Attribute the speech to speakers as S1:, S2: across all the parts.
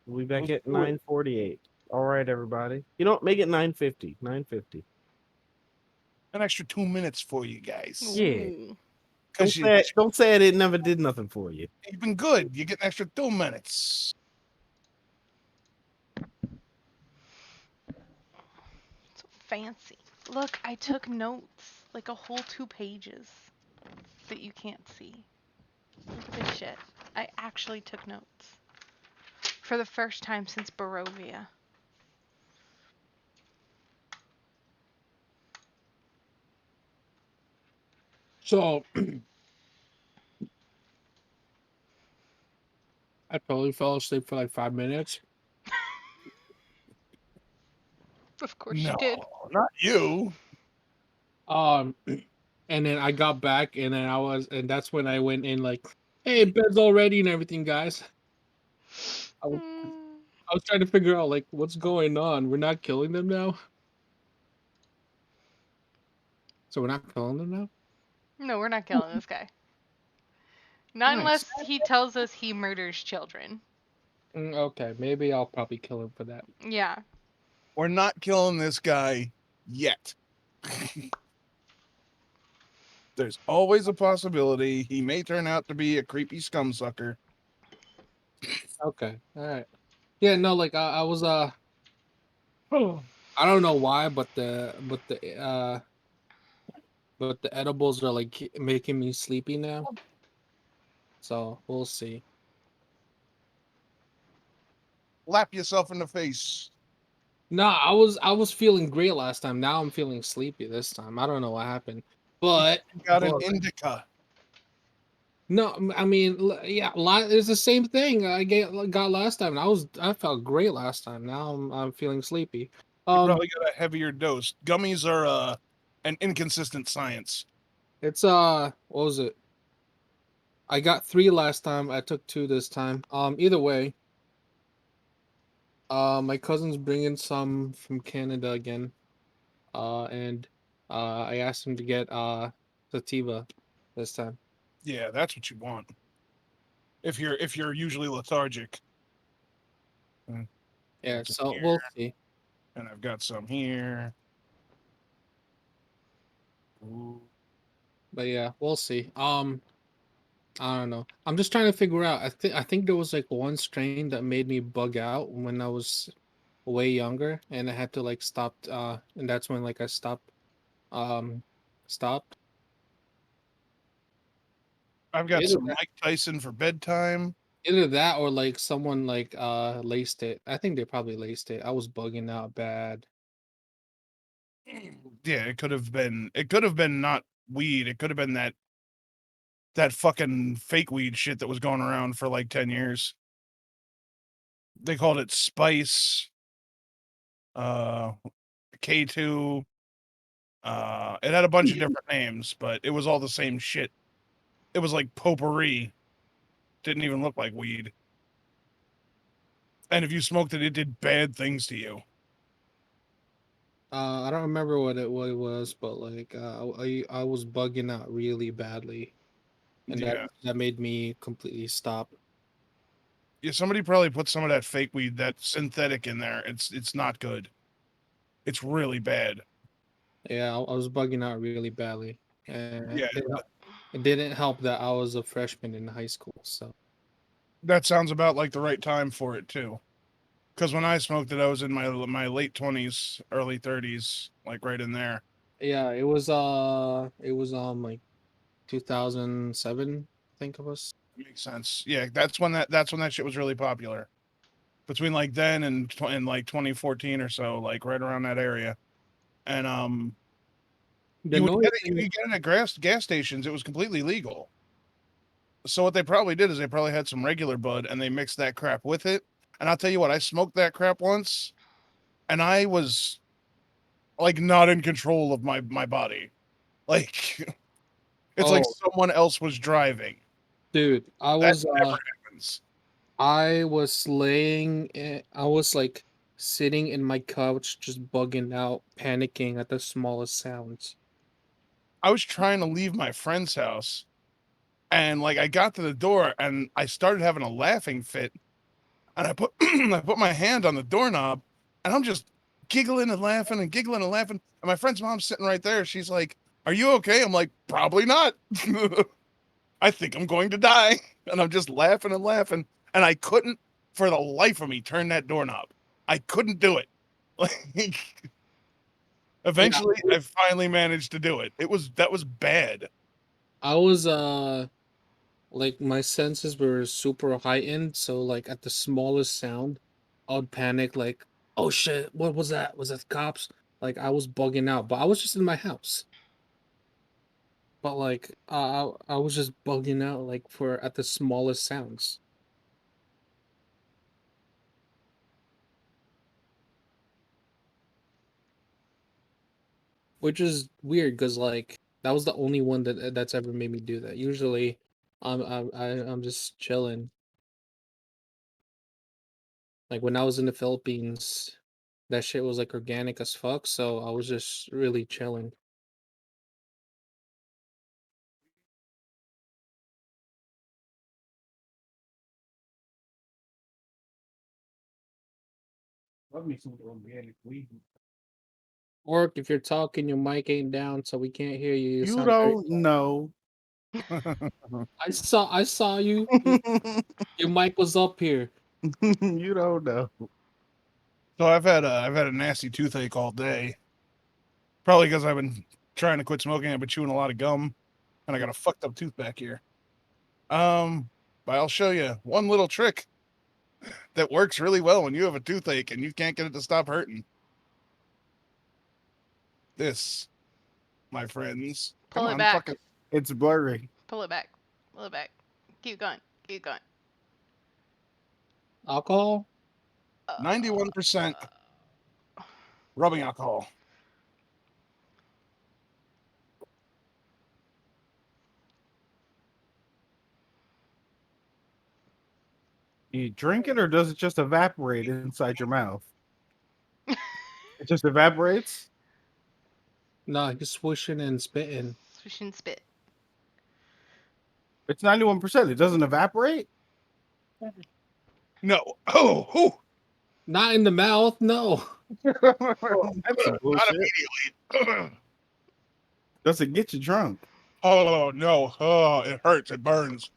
S1: We'll be back
S2: Let's
S1: at
S2: do it.
S1: 9:48. All right, everybody. You know what? Make it 9:50. 9:50.
S2: An extra 2 minutes for you guys.
S1: Yeah.
S3: Ooh.
S2: Because
S1: Don't say it never did nothing for you.
S2: you've been good. You get an extra 2 minutes.
S3: So fancy. Look, I took notes. Like a whole 2 pages that you can't see. Look at this shit. I actually took notes. For the first time since Barovia.
S4: So I totally fell asleep for like 5 minutes.
S3: Of course you
S2: No,
S3: did.
S2: not you.
S4: Um, and then I got back, and then and that's when I went in like, "Hey, bed's all ready and everything, guys." I was,
S3: Mm.
S4: I was trying to figure out like what's going on. We're not killing them now, so we're not killing them now.
S3: No, we're not killing this guy. Not
S4: Nice.
S3: unless he tells us he murders children.
S4: Okay, maybe I'll probably kill him for that.
S3: Yeah.
S2: We're not killing this guy yet. There's always a possibility he may turn out to be a creepy scumsucker.
S4: Okay, all right. Yeah, no, like I was I don't know why, but the edibles are like making me sleepy now. So we'll see.
S2: Lap yourself in the face.
S4: No, I was feeling great last time. Now I'm feeling sleepy this time. I don't know what happened, but
S2: You got an
S4: but
S2: indica.
S4: no, I mean yeah, it's the same thing got last time. I felt great last time. Now I'm feeling sleepy.
S2: You
S4: Um,
S2: probably got a heavier dose. Gummies are an inconsistent science.
S4: it's what was it? I got 3 last time. I took 2 this time. Either way, my cousin's bringing some from Canada again. And I asked him to get sativa this time.
S2: Yeah, that's what you want. If you're usually lethargic. Mm,
S4: Yeah,
S2: got some
S4: so
S2: here,
S4: we'll see.
S2: and I've got some here. Ooh.
S4: But yeah, we'll see. I don't know. I'm just trying to figure out. I think there was like one strain that made me bug out when I was way younger, and I had to like stop. And that's when like I stopped. Um, stopped.
S2: I've got
S4: Either
S2: some
S4: that,
S2: Mike Tyson for bedtime.
S4: either that, or like someone like laced it. I think they probably laced it. I was bugging out bad.
S2: Yeah, it could have been. It could have been not weed. It could have been that fucking fake weed shit that was going around for like 10 years. They called it Spice, uh, K2. It had a bunch of different names, but it was all the same shit. It was like potpourri. Didn't even look like weed. And if you smoked it, it did bad things to you.
S4: I don't remember what it was, but like I was bugging out really badly, and
S2: Yeah.
S4: that made me completely stop.
S2: Yeah, somebody probably put some of that fake weed, that synthetic in there. It's not good. It's really bad.
S4: Yeah, I was bugging out really badly, and
S2: Yeah,
S4: it didn't help that I was a freshman in high school. So
S2: that sounds about like the right time for it too. Because when I smoked it, I was in my late 20s, early 30s, like right in there.
S4: yeah, it was like 2007, I think it was.
S2: Makes sense. Yeah, that's when that shit was really popular. Between like then and like 2014 or so, like right around that area. And
S4: The annoying
S2: you
S4: thing,
S2: would get it at gas stations. It was completely legal. So what they probably did is they probably had some regular bud and they mixed that crap with it. And I'll tell you what, I smoked that crap once, and I was like not in control of my body. Like it's like
S4: oh,
S2: someone else was driving.
S4: dude,
S2: That never happens.
S4: I was like sitting in my couch, just bugging out, panicking at the smallest sounds.
S2: I was trying to leave my friend's house, and like I got to the door and I started having a laughing fit. and I put I put my hand on the doorknob, and I'm just giggling and laughing and giggling and laughing. And my friend's mom's sitting right there. She's like, "Are you okay?" I'm like, "Probably not. I think I'm going to die." And I'm just laughing and laughing, and I couldn't, for the life of me, turn that doorknob. I couldn't do it. Like, eventually, I finally managed to do it. That was bad.
S4: I was like my senses were super heightened, so like at the smallest sound, I would panic like, "Oh shit, what was that? Was that cops?" Like I was bugging out, but I was just in my house. But like I was just bugging out like for at the smallest sounds. Which is weird because like that was the only one that's ever made me do that. Usually, I'm just chilling. Like when I was in the Philippines, that shit was like organic as fuck. So I was just really chilling.
S1: Love me some organic weed.
S4: Or if you're talking, your mic ain't down, so we can't hear you. You
S1: You
S4: sound very.
S1: don't know.
S4: I saw you. Your mic was up here.
S1: You don't know.
S2: So I've had a nasty toothache all day. Probably because I've been trying to quit smoking. I've been chewing a lot of gum, and I got a fucked up tooth back here. But I'll show you one little trick that works really well when you have a toothache and you can't get it to stop hurting. This, my friends.
S3: Pull
S2: Come
S3: it
S2: on,
S3: back.
S2: fucking.
S1: It's blurry.
S3: Pull it back. Pull it back. Keep going. Keep going.
S4: Alcohol?
S2: 91% rubbing alcohol.
S1: You drink it, or does it just evaporate inside your mouth? It just evaporates?
S4: No, just swishing and spitting.
S3: Swish and spit.
S1: It's 91%. It doesn't evaporate?
S2: No. Oh.
S4: Not in the mouth, no.
S1: That's some
S2: Not
S1: bullshit.
S2: immediately.
S1: Does it get you drunk?
S2: Oh no. Oh, it hurts. It burns.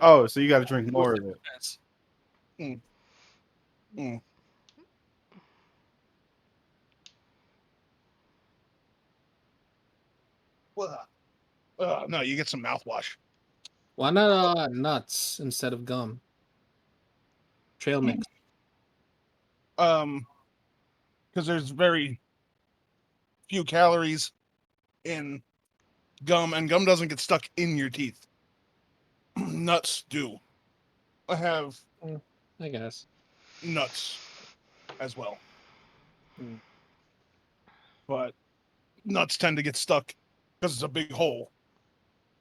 S1: Oh, so you got to drink more of it.
S2: Mm. No, you get some mouthwash.
S4: Why not nuts instead of gum? Trail mix.
S2: Because there's very few calories in gum, and gum doesn't get stuck in your teeth. Nuts do. I have
S4: I guess.
S2: nuts as well,
S4: Mm.
S2: but nuts tend to get stuck because it's a big hole.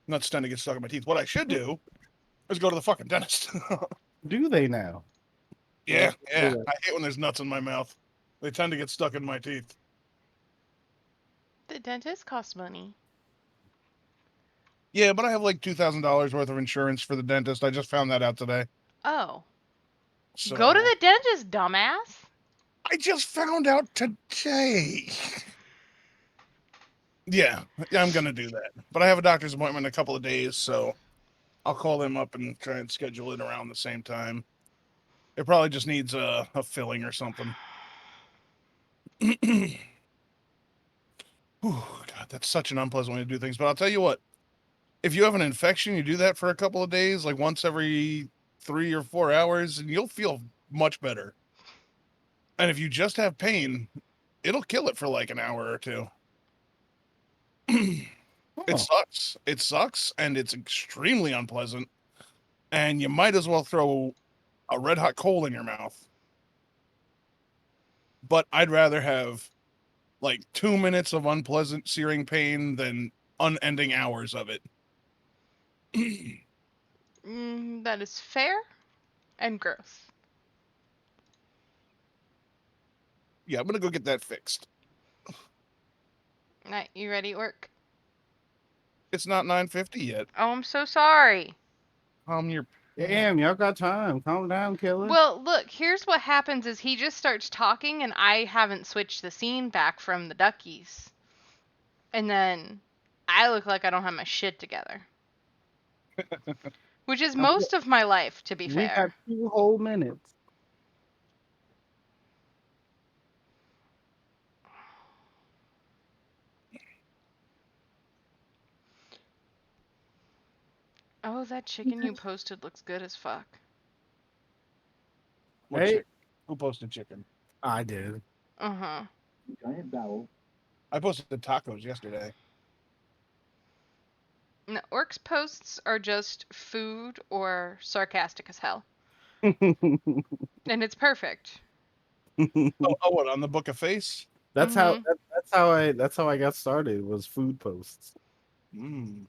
S2: Nuts tend to get stuck in my teeth. What I should do is go to the fucking dentist.
S1: Do they now?
S2: Yeah.
S4: Yeah.
S2: I hate when there's nuts in my mouth. They tend to get stuck in my teeth.
S3: The dentist costs money.
S2: Yeah, but I have like $2,000 worth of insurance for the dentist. I just found that out today.
S3: Oh.
S2: So
S3: Go to the dentist, dumbass.
S2: I just found out today. Yeah, I'm gonna do that. But I have a doctor's appointment in a couple of days, so I'll call them up and try and schedule it around the same time. It probably just needs a filling or something. Whew, God, that's such an unpleasant way to do things. But I'll tell you what, if you have an infection, you do that for a couple of days, like once every 3 or 4 hours, and you'll feel much better. And if you just have pain, it'll kill it for like an hour or two. It
S1: Oh.
S2: sucks. It sucks, and it's extremely unpleasant. And you might as well throw a red hot coal in your mouth. But I'd rather have like 2 minutes of unpleasant searing pain than unending hours of it.
S3: That is fair and gross.
S2: Yeah, I'm gonna go get that fixed.
S3: Alright, you ready at work?
S2: It's not 9:50 yet.
S3: Oh, I'm so sorry.
S2: Calm your
S1: Damn, y'all got time. Calm down, killer.
S3: Well, look, here's what happens is he just starts talking and I haven't switched the scene back from the duckies. And then I look like I don't have my shit together. Which is most of my life, to be
S1: We got
S3: fair.
S1: 2 whole minutes.
S3: Oh, that chicken you posted looks good as fuck.
S2: What
S1: Hey.
S2: chicken? Who posted chicken?
S1: I did.
S3: Uh-huh.
S2: I posted the tacos yesterday.
S3: No, Orc's posts are just food or sarcastic as hell. And it's perfect.
S2: Oh, what, on the Book of Face?
S1: That's
S3: Mhm.
S1: that's how I got started, was food posts.
S2: Mm.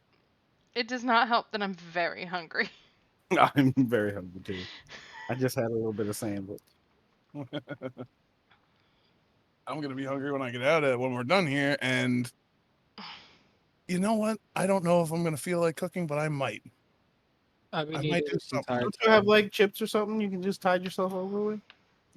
S3: It does not help that I'm very hungry.
S1: I'm very hungry too. I just had a little bit of sandwich.
S2: I'm gonna be hungry when I get out of when we're done here, and you know what? I don't know if I'm gonna feel like cooking, but I might.
S4: I've been
S2: I might
S4: eating
S2: do
S4: this
S2: something.
S4: entire
S1: Don't you have
S4: time.
S1: like chips or something you can just tide yourself over with?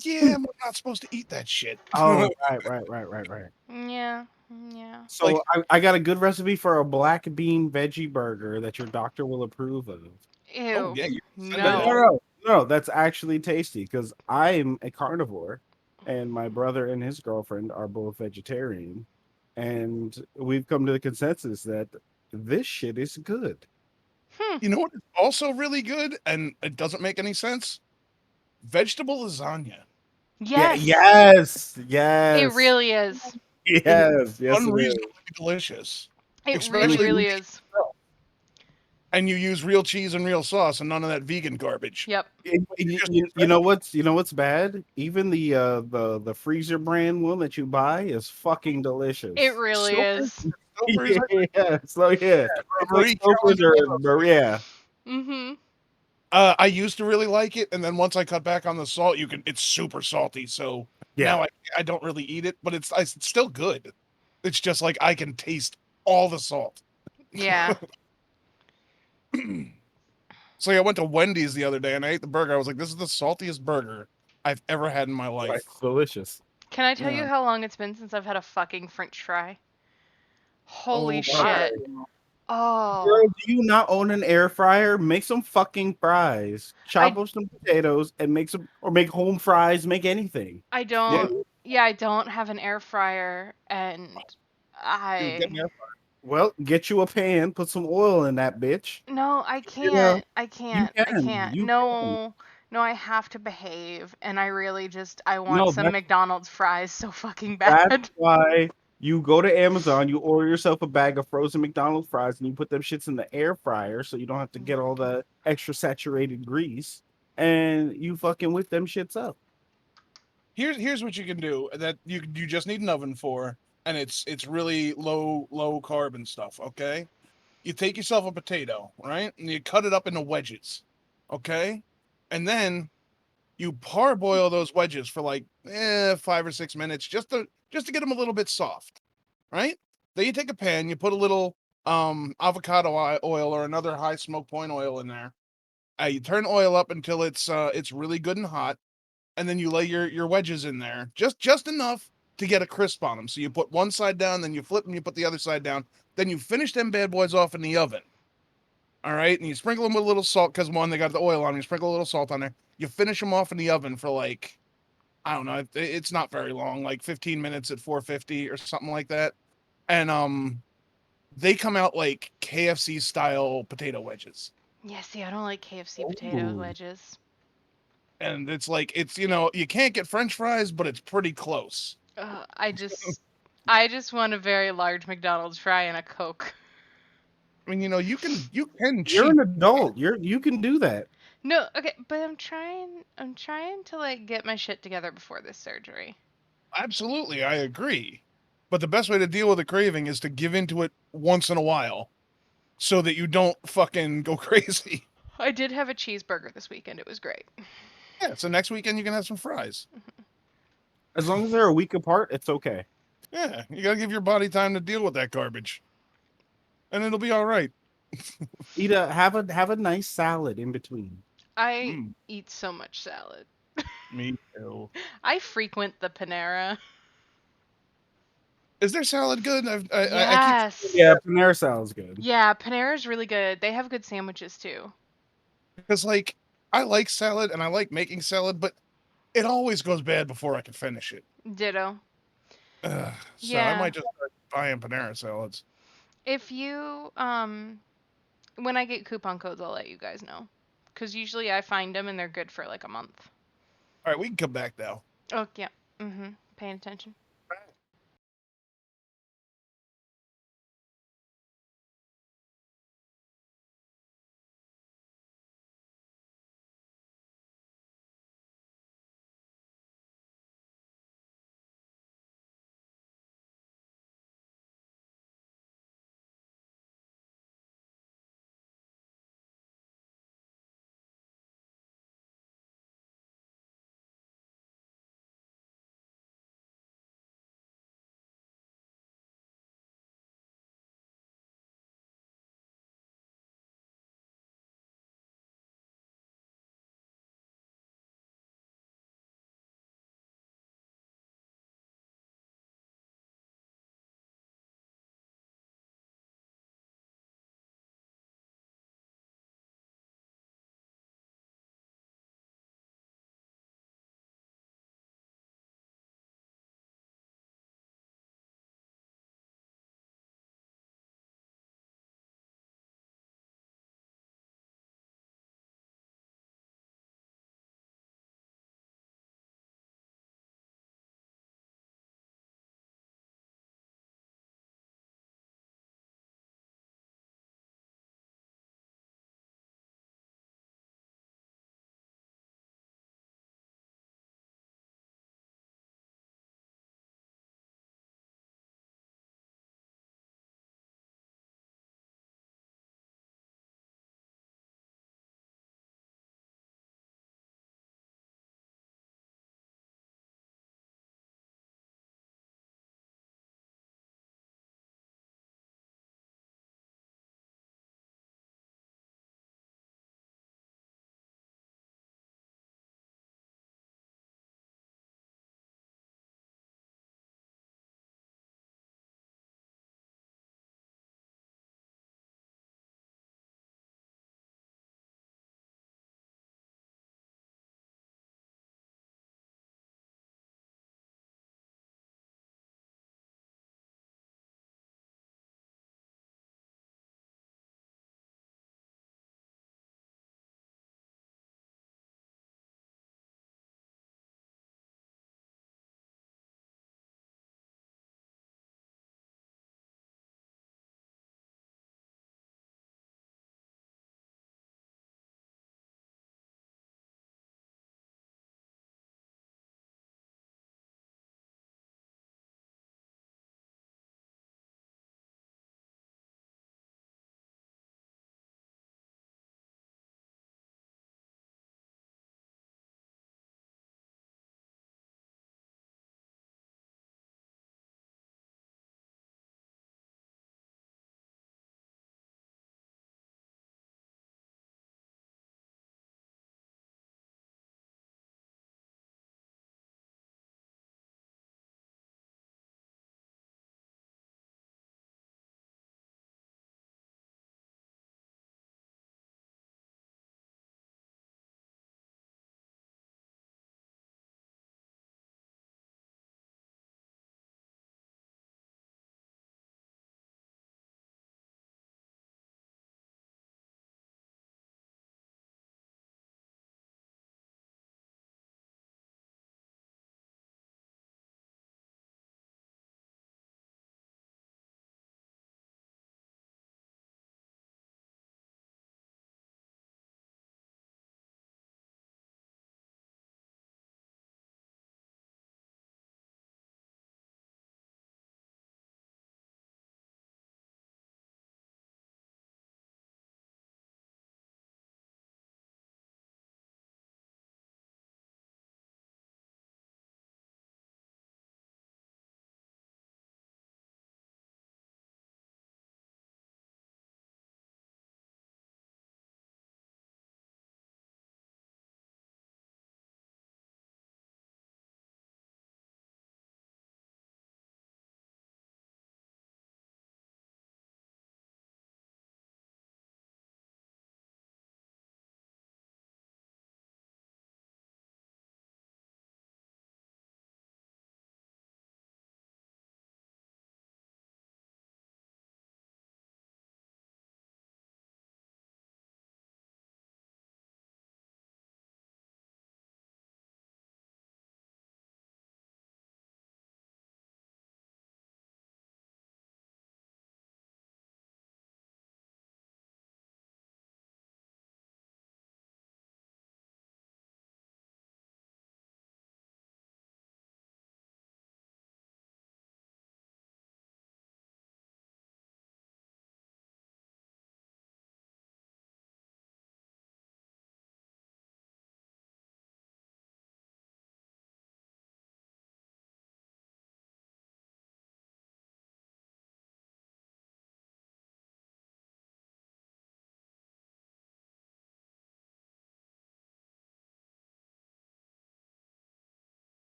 S2: Yeah, I'm not supposed to eat that shit.
S1: Oh, right.
S3: Yeah. Yeah.
S1: So I got a good recipe for a black bean veggie burger that your doctor will approve of.
S3: Ew.
S2: Oh yeah, you send
S1: No,
S2: it
S3: No.
S2: over.
S1: no, that's actually tasty because I'm a carnivore, and my brother and his girlfriend are both vegetarian, and we've come to the consensus that this shit is good.
S2: You know what is also really good, and it doesn't make any sense? Vegetable lasagna.
S3: Yes.
S1: Yes,
S3: It really is.
S1: yes, it is.
S2: Unreasonably delicious.
S3: It really,
S2: Especially
S3: really is.
S2: and you use real cheese and real sauce and none of that vegan garbage.
S3: Yep.
S1: You know what's bad? Even the freezer brand one that you buy is fucking delicious.
S3: It really is.
S2: Stouffer's,
S1: Yeah, so yeah, it's like
S2: Marie
S1: Stouffer's yeah.
S3: Mm-hmm.
S2: I used to really like it, and then once I cut back on the salt, it's super salty. So
S1: Yeah.
S2: now I don't really eat it, but it's still good. It's just like I can taste all the salt.
S3: Yeah.
S2: So I went to Wendy's the other day and I ate the burger. I was like, this is the saltiest burger I've ever had in my life.
S1: Right, delicious.
S3: Can I tell
S2: Yeah.
S3: you how long it's been since I've had a fucking French fry? Holy
S2: Oh,
S3: shit.
S1: Girl,
S3: Oh.
S1: do you not own an air fryer? Make some fucking fries. Chop
S3: I
S1: up some potatoes and make some, or make home fries. Make anything.
S3: I don't. Yeah, I don't have an air fryer, and
S2: Dude, get
S3: I.
S2: an air
S1: Well, get you a pan. Put some oil in that bitch.
S3: No, I
S1: Yeah,
S3: can't. I
S1: you
S3: can't. I
S1: can.
S3: can't.
S1: You can.
S3: No. No, I have to behave, and I really just I want
S1: No,
S3: some McDonald's fries so fucking
S1: that's
S3: bad.
S1: why you go to Amazon, you order yourself a bag of frozen McDonald's fries, and you put them shits in the air fryer so you don't have to get all the extra saturated grease, and you fucking whip them shits up.
S2: Here's what you can do that you just need an oven for, and it's really low carb and stuff. Okay, you take yourself a potato, right, and you cut it up into wedges. Okay, and then you parboil those wedges for like 5 or 6 minutes just to get them a little bit soft, right? Then you take a pan, you put a little avocado oil or another high smoke point oil in there. You turn oil up until it's really good and hot, and then you lay your wedges in there just enough to get a crisp on them. So you put one side down, then you flip them, you put the other side down, then you finish them bad boys off in the oven. All right, and you sprinkle them with a little salt because one, they got the oil on them. You sprinkle a little salt on there. You finish them off in the oven for like, I don't know, it's not very long, like 15 minutes at 450 or something like that. And they come out like KFC style potato wedges.
S3: Yeah, see, I don't like KFC potato
S1: Ooh.
S3: wedges.
S2: And it's like you can't get French fries, but it's pretty close.
S3: I just want a very large McDonald's fry and a Coke.
S2: I mean, you can
S1: You're
S2: cheat.
S1: an adult. You can do that.
S3: No, okay, but I'm trying to like get my shit together before this surgery.
S2: Absolutely, I agree. But the best way to deal with a craving is to give into it once in a while so that you don't fucking go crazy.
S3: I did have a cheeseburger this weekend. It was great.
S2: Yeah, so next weekend you can have some fries.
S1: As long as they're a week apart, it's okay.
S2: Yeah, you gotta give your body time to deal with that garbage. And it'll be all right.
S1: Have a nice salad in between.
S3: I
S2: Mm,
S3: eat so much salad.
S2: me too.
S3: I frequent the Panera.
S2: Is their salad good? I keep
S3: Yes.
S1: Yeah, Panera sounds good.
S3: Yeah, Panera's really good. They have good sandwiches too.
S2: because like I like salad and I like making salad, but it always goes bad before I can finish it.
S3: Ditto.
S2: So I
S3: Yeah.
S2: might just start buying Panera salads.
S3: If you when I get coupon codes, I'll let you guys know. Cuz usually I find them and they're good for like a month.
S2: All right, we can come back now.
S3: Oh, yeah. Paying attention.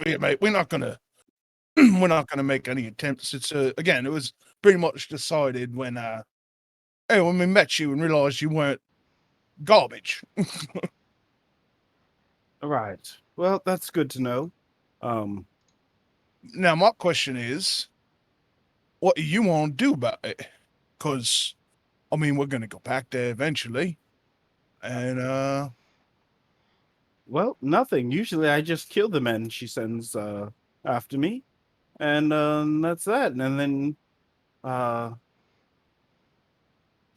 S2: here, mate. We're not gonna we're not gonna make any attempts. It's again, it was pretty much decided when when we met you and realized you weren't garbage.
S1: All right. Well, that's good to know. Um,
S2: Now my question is, what do you want to do about it? Because I mean, we're gonna go back there eventually, and
S1: well, nothing. Usually, I just kill the men she sends after me, and that's that. Uh,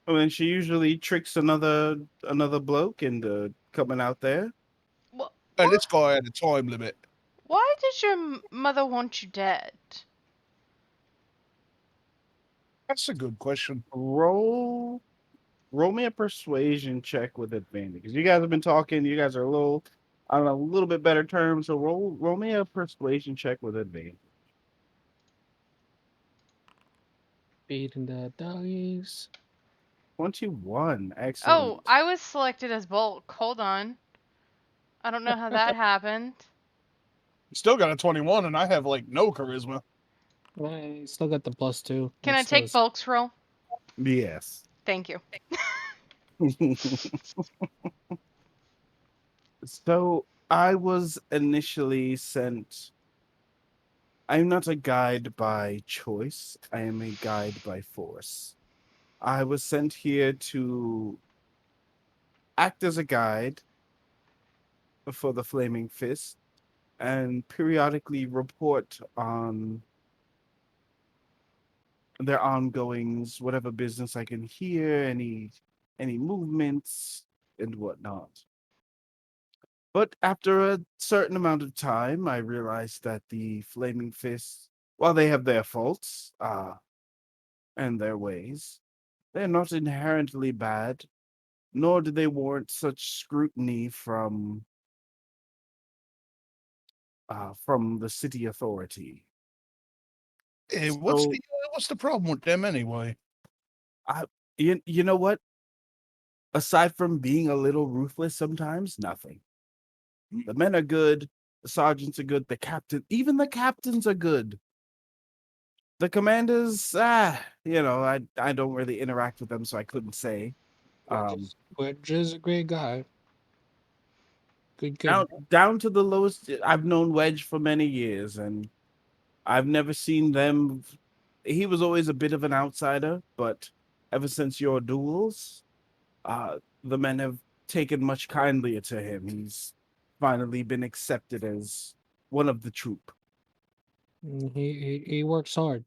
S1: and then she usually tricks another bloke into coming out there.
S3: What?
S2: and this guy had a time limit.
S3: Why does your mother want you dead?
S2: That's a good question.
S1: Roll me a persuasion check with advantage because you guys have been talking. You guys are a little, I don't know, a little bit better terms. So roll me a persuasion check with advantage.
S4: Feeding the doggies.
S1: 21.
S3: Oh,
S1: Excellent.
S3: I was selected as bulk. Hold on. I don't know how that happened.
S2: Still got a 21, and I have like no charisma.
S4: I still got the +2.
S3: Can
S4: It
S3: I
S4: still
S3: take
S4: is-
S3: bulk's roll?
S1: Yes.
S3: Thank you.
S1: So I was initially sent. I'm not a guide by choice. I am a guide by force. I was sent here to act as a guide for the Flaming Fist and periodically report on their ongoings, whatever business I can hear, any movements and whatnot. But after a certain amount of time, I realized that the Flaming Fists, while they have their faults, and their ways, they're not inherently bad, nor do they warrant such scrutiny from the city authority.
S2: Hey,
S1: So,
S2: what's the problem with them anyway?
S1: I, you know what? Aside from being a little ruthless sometimes, nothing. The men are good. The sergeants are good. Even the captains are good. The commanders, I don't really interact with them, so I couldn't say.
S4: Wedge is a great guy. Good
S1: Down
S4: kid.
S1: down to the lowest. I've known Wedge for many years, and I've never seen them. He was always a bit of an outsider, but ever since your duels, the men have taken much kindlier to him. He's finally been accepted as one of the troop.
S4: He works hard.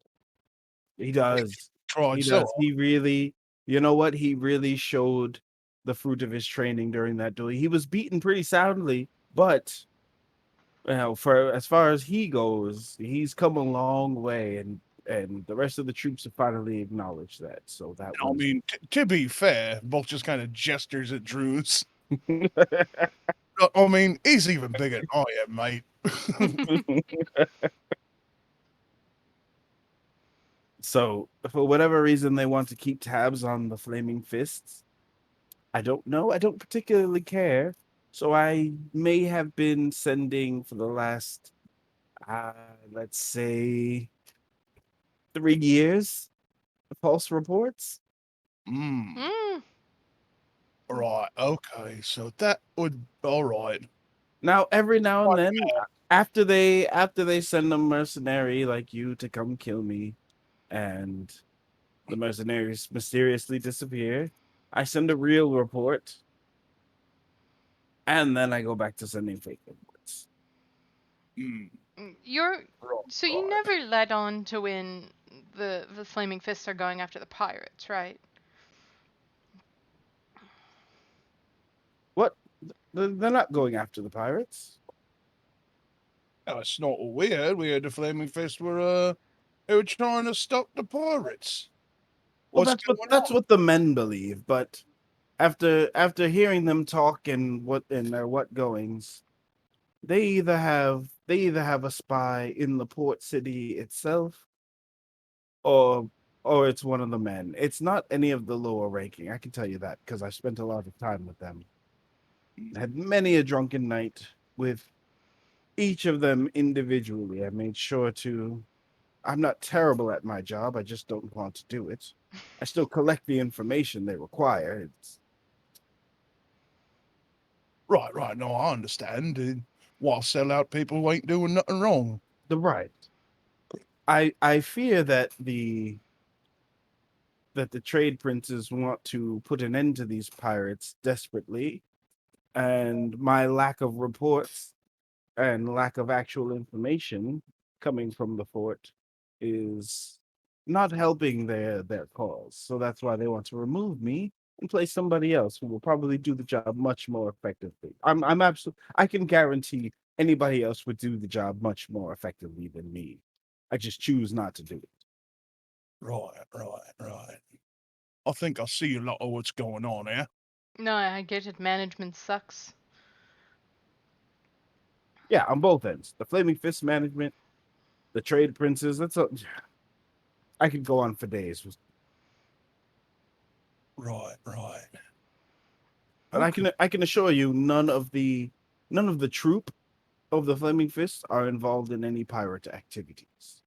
S1: He does.
S2: Tried
S1: He
S2: so
S1: does. He really, you know what? He really showed the fruit of his training during that duel. He was beaten pretty soundly, but for as far as he goes, he's come a long way, and the rest of the troops have finally acknowledged that. So that
S2: I
S1: was.
S2: mean, to be fair, both just kind of gestures at Droozh. I mean, he's even bigger than I am, mate.
S1: So for whatever reason they want to keep tabs on the Flaming Fists, I don't know. I don't particularly care. So I may have been sending for the last, let's say, 3 years, false reports.
S3: Mm.
S2: Right, okay, so that would all right.
S1: Now, every now and then, after they send a mercenary like you to come kill me, and the mercenaries mysteriously disappear, I send a real report, and then I go back to sending fake reports.
S2: Mm,
S3: You're so you
S2: right.
S3: never led on to when the Flaming Fists are going after the pirates, right?
S1: What? They're not going after the pirates.
S2: No, it's not what we had. We had the Flaming Fist were they were trying to stop the pirates.
S1: Well,
S2: What's
S1: that's
S2: going
S1: what the men believe, but after hearing them talk and their what goings, they either have a spy in the port city itself, or it's one of the men. It's not any of the lower ranking. I can tell you that because I spent a lot of time with them.
S2: on?
S1: Had many a drunken night with each of them individually. I made sure to. I'm not terrible at my job. I just don't want to do it. I still collect the information they require. It's
S2: Right. No, I understand. Why sell out people who ain't doing nothing wrong?
S1: the right. I fear that the trade princes want to put an end to these pirates desperately, and my lack of reports and lack of actual information coming from the fort is not helping their cause. So that's why they want to remove me and place somebody else who will probably do the job much more effectively. I'm absolutely I can guarantee anybody else would do the job much more effectively than me. I just choose not to do it.
S2: Right. I think I see a lot of what's going on here.
S3: No, I get it. Management sucks.
S1: Yeah, on both ends. The Flaming Fist management, the trade princes, I could go on for days.
S2: Right.
S1: But I can assure you none of the troop of the Flaming Fist are involved in any pirate activities.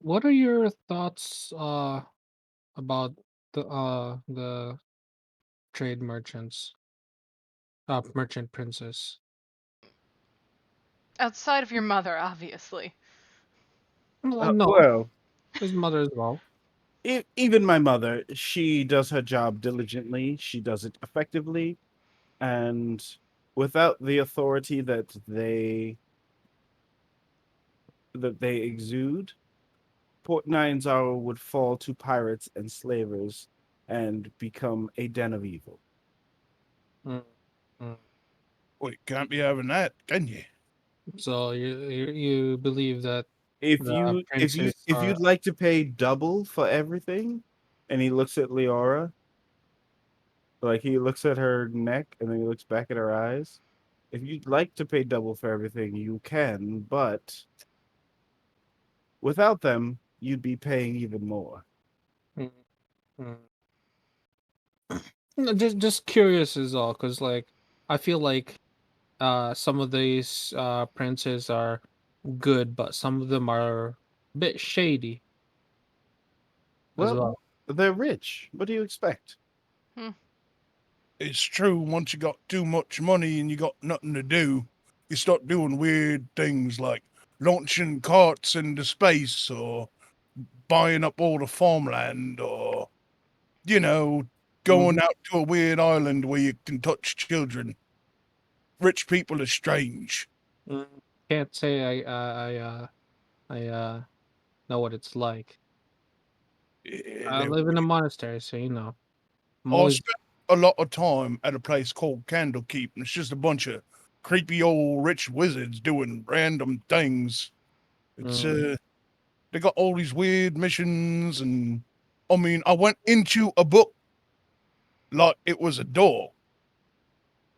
S4: What are your thoughts about the trade merchants, merchant princess?
S3: Outside of your mother, obviously.
S4: Well, no,
S1: Well,
S4: his mother as well.
S1: even my mother, she does her job diligently. She does it effectively, and without the authority that they exude, Port Nyanzawa would fall to pirates and slavers and become a den of evil.
S4: Mm, mm.
S2: Well, you can't be having that, can you?
S4: So you believe that
S1: If
S4: the
S1: you if you
S4: princes
S1: if
S4: are
S1: you'd like to pay double for everything, and he looks at Leora, like he looks at her neck and then he looks back at her eyes. If you'd like to pay double for everything, you can, but without them, you'd be paying even more.
S4: Mm, mm. No, just curious is all, because like I feel like some of these princes are good, but some of them are a bit shady as
S1: Well,
S4: well.
S1: they're rich. What do you expect?
S3: Hmm.
S2: It's true. Once you got too much money and you got nothing to do, you start doing weird things like launching carts into space or buying up all the farmland or, you know, going
S1: Mhm.
S2: out to a weird island where you can touch children. Rich people are strange.
S4: Mm. Can't say I know what it's like.
S2: Eh,
S4: I
S2: they're
S4: live in a monastery, so you know. I'm
S2: I
S4: always
S2: spent a lot of time at a place called Candlekeep, and it's just a bunch of creepy old rich wizards doing random things. It's
S4: mm,
S2: they got all these weird missions, and I mean, I went into a book like it was a door.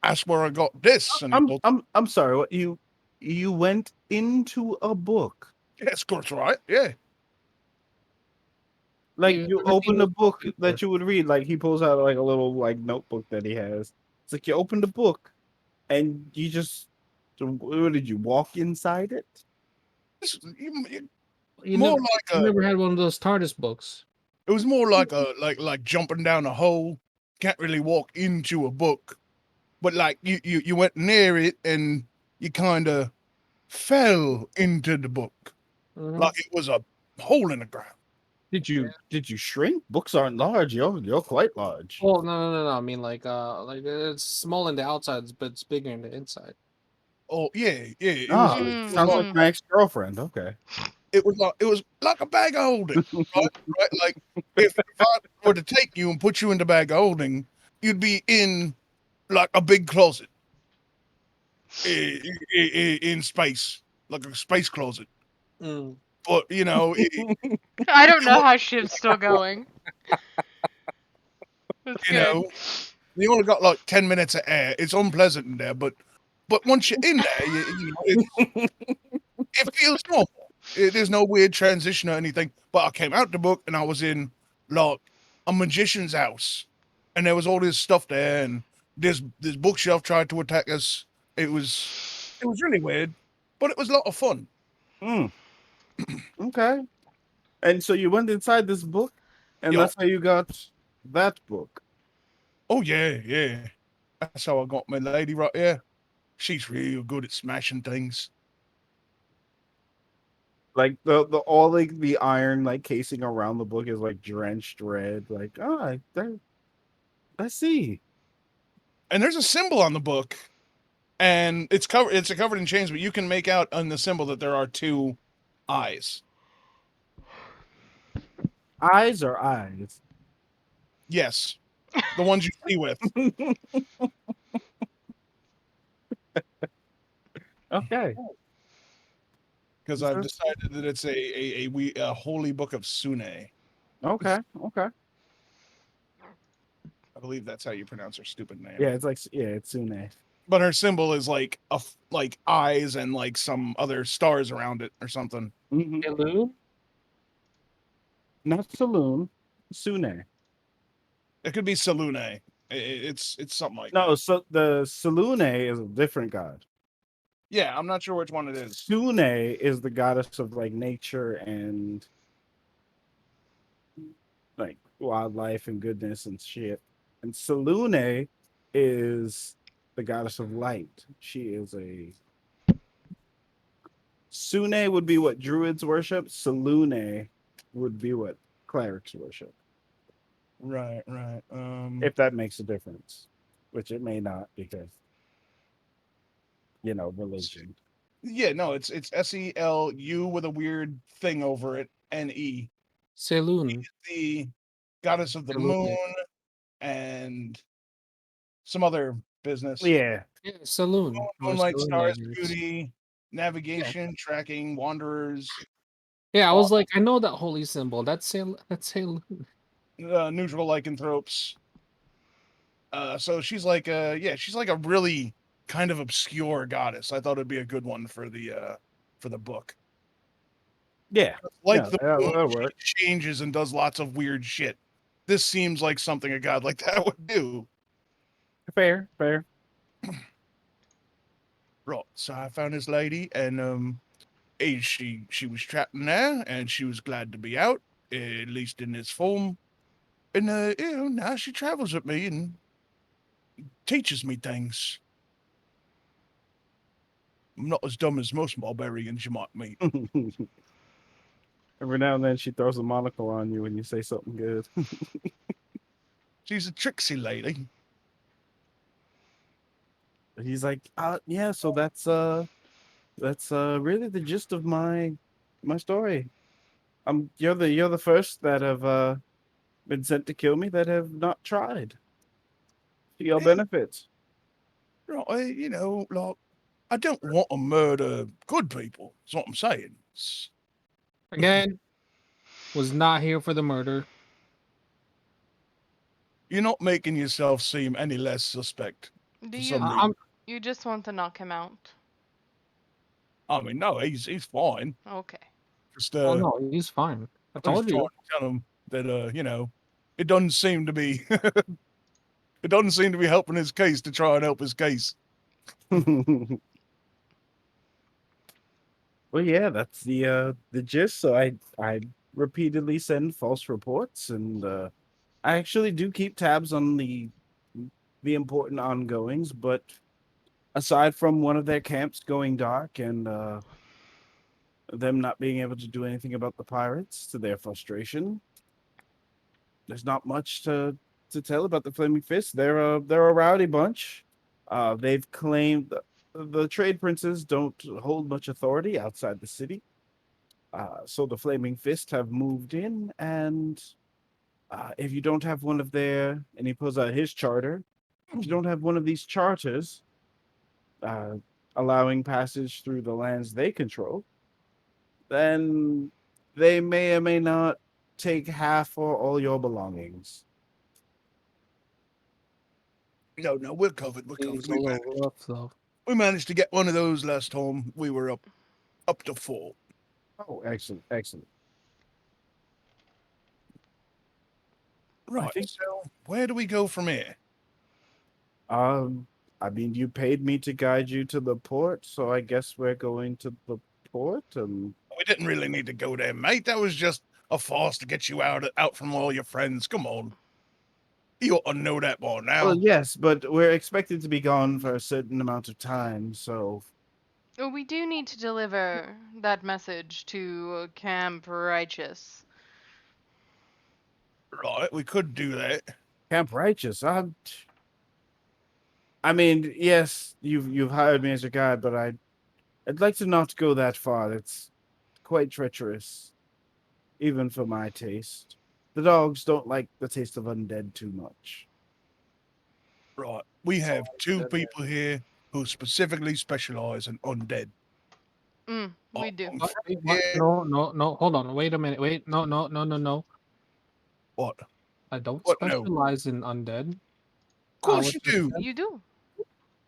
S2: That's where I got this, and he goes,
S1: I'm sorry. What you went into a book?
S2: "Yes, that's right, yeah."
S1: Like
S4: you've
S1: you
S4: never seen
S1: open a
S4: those books
S1: book
S4: before.
S1: that you would read. Like he pulls out like a little like notebook that he has. It's like you opened a book and you just what did you walk inside it?
S4: You
S2: More
S4: never
S2: like
S4: you
S2: a,
S4: never had one of those TARDIS books.
S2: it was more like a like jumping down a hole. Can't really walk into a book, but like you went near it and you kind of fell into the book
S4: Hmm.
S2: like it was a hole in the ground.
S1: Did you shrink? Books aren't large. You're quite large.
S4: Well, no. I mean, like it's small in the outsides, but it's bigger in the inside.
S2: Oh yeah, it was
S1: Ah,
S2: it
S1: sounds
S2: was
S1: like
S3: Mm-hmm.
S1: my ex-girlfriend. Okay.
S2: it was like a bag of holding, right. Like if I were to take you and put you in the bag of holding, you'd be in like a big closet in space, like a space closet.
S4: Mm.
S2: But you know,
S3: I don't
S2: you
S3: know
S2: only
S3: how shit's still going. That's
S2: you
S3: good.
S2: know you only got like 10 minutes of air. It's unpleasant in there, but once you're in there, you know it feels normal. There's no weird transition or anything. But I came out the book and I was in like a magician's house, and there was all this stuff there, and this bookshelf tried to attack us. It was It was really weird, but it was a lot of fun.
S1: Mm. Okay. And so you went inside this book, and
S2: Yup.
S1: that's how you got that book.
S2: Oh yeah, yeah. That's how I got my lady right here. She's real good at smashing things.
S1: Like the all like the iron like casing around the book is like drenched red. Like, oh, I see.
S2: And there's a symbol on the book, and it's covered in chains, but you can make out on the symbol that there are two eyes.
S1: Eyes are eyes.
S2: Yes, the ones you see with.
S1: Okay.
S2: Because I've decided that it's a holy book of Sune.
S1: Okay. Okay.
S2: I believe that's how you pronounce her stupid name.
S1: Yeah, it's like it's Sune.
S2: But her symbol is like like eyes and like some other stars around it or something.
S1: Mm-hmm.
S4: Hello?
S1: Not Saloon, Sune.
S2: It could be Salune. It's something like
S1: No,
S2: that.
S1: so the Salune is a different god.
S2: Yeah, I'm not sure which one it is.
S1: Sune is the goddess of like nature and like wildlife and goodness and shit. And Salune is the goddess of light. She is a Sune would be what druids worship. Salune would be what clerics worship.
S2: Right, right.
S1: If that makes a difference, which it may not because religion.
S2: Yeah, no, it's SELU with a weird thing over it. NE.
S4: Saloon.
S2: The goddess of the
S4: Salune.
S2: moon and some other business.
S1: Yeah.
S4: Yeah, saloon. Or
S2: Moonlight,
S4: saloon, I
S2: stars,
S4: guess.
S2: beauty, navigation, tracking, wanderers,
S4: Yeah, I was like, I know that holy symbol. That's saloon.
S2: neutral lycanthropes. So she's like she's like a really kind of obscure goddess. I thought it'd be a good one for the book.
S1: Yeah.
S2: Like
S1: Yeah,
S2: the moon,
S1: that'll
S2: she
S1: work.
S2: changes and does lots of weird shit. This seems like something a god like that would do.
S1: Fair, fair.
S2: Right. So I found this lady, and she was trapped in there, and she was glad to be out, at least in this form. And now she travels with me and teaches me things. I'm not as dumb as most barbarians you might meet.
S1: Every now and then she throws a monocle on you when you say something good.
S2: She's a tricksy lady.
S1: He's like, yeah, so that's really the gist of my story. You're the first that have been sent to kill me that have not tried. To your
S2: Yeah,
S1: benefit.
S2: right, like I don't want to murder good people. That's what I'm saying.
S4: Again, was not here for the murder.
S2: You're not making yourself seem any less suspect
S3: Do
S2: for
S3: you
S2: some reason.
S3: you just want to knock him out?
S2: I mean, no, he's fine.
S3: Okay.
S2: Just
S4: Oh no, he's fine. I
S2: I'm just
S4: told
S2: trying
S4: you.
S2: to tell him that it doesn't seem to be it doesn't seem to be helping his case to try and help his case.
S1: Well, yeah, that's the gist. So I repeatedly send false reports, and I actually do keep tabs on the important ongoings. But aside from one of their camps going dark and them not being able to do anything about the pirates, to their frustration, there's not much to tell about the Flaming Fist. They're a rowdy bunch. They've claimed the trade princes don't hold much authority outside the city. So the Flaming Fist have moved in, and if you don't have one of their, and he pulls out his charter, if you don't have one of these charters uh, allowing passage through the lands they control, then they may or may not take half or all your belongings.
S2: No, we're covered. We're covered.
S4: He's a little rough though.
S2: We managed to get one of those last time. We were up to 4.
S1: Oh, excellent, excellent.
S2: Right.
S1: think-
S2: So where do we go from here?
S1: Um, I mean, you paid me to guide you to the port, so I guess we're going to the port. And
S2: We didn't really need to go there, mate. That was just a farce to get you out from all your friends. Come on. You ought to know that by now.
S1: well, yes, but we're expected to be gone for a certain amount of time, so
S3: Oh, we do need to deliver that message to Camp Righteous.
S2: Right, we could do that.
S1: Camp Righteous. I mean, yes, you've hired me as your guide, but I'd like to not go that far. It's quite treacherous, even for my taste. The dogs don't like the taste of undead too much.
S2: Right. We have two people here who specifically specialize in undead.
S3: We do.
S2: I'm
S4: What?
S2: from
S4: Wait, what?
S2: here.
S4: No, no, no. Hold on. Wait a minute. Wait. No, no, no, no, no.
S2: What?
S4: I don't
S2: What? No. Of
S4: specialize in undead. I
S2: course
S4: was
S2: you
S4: just
S2: do.
S3: You do.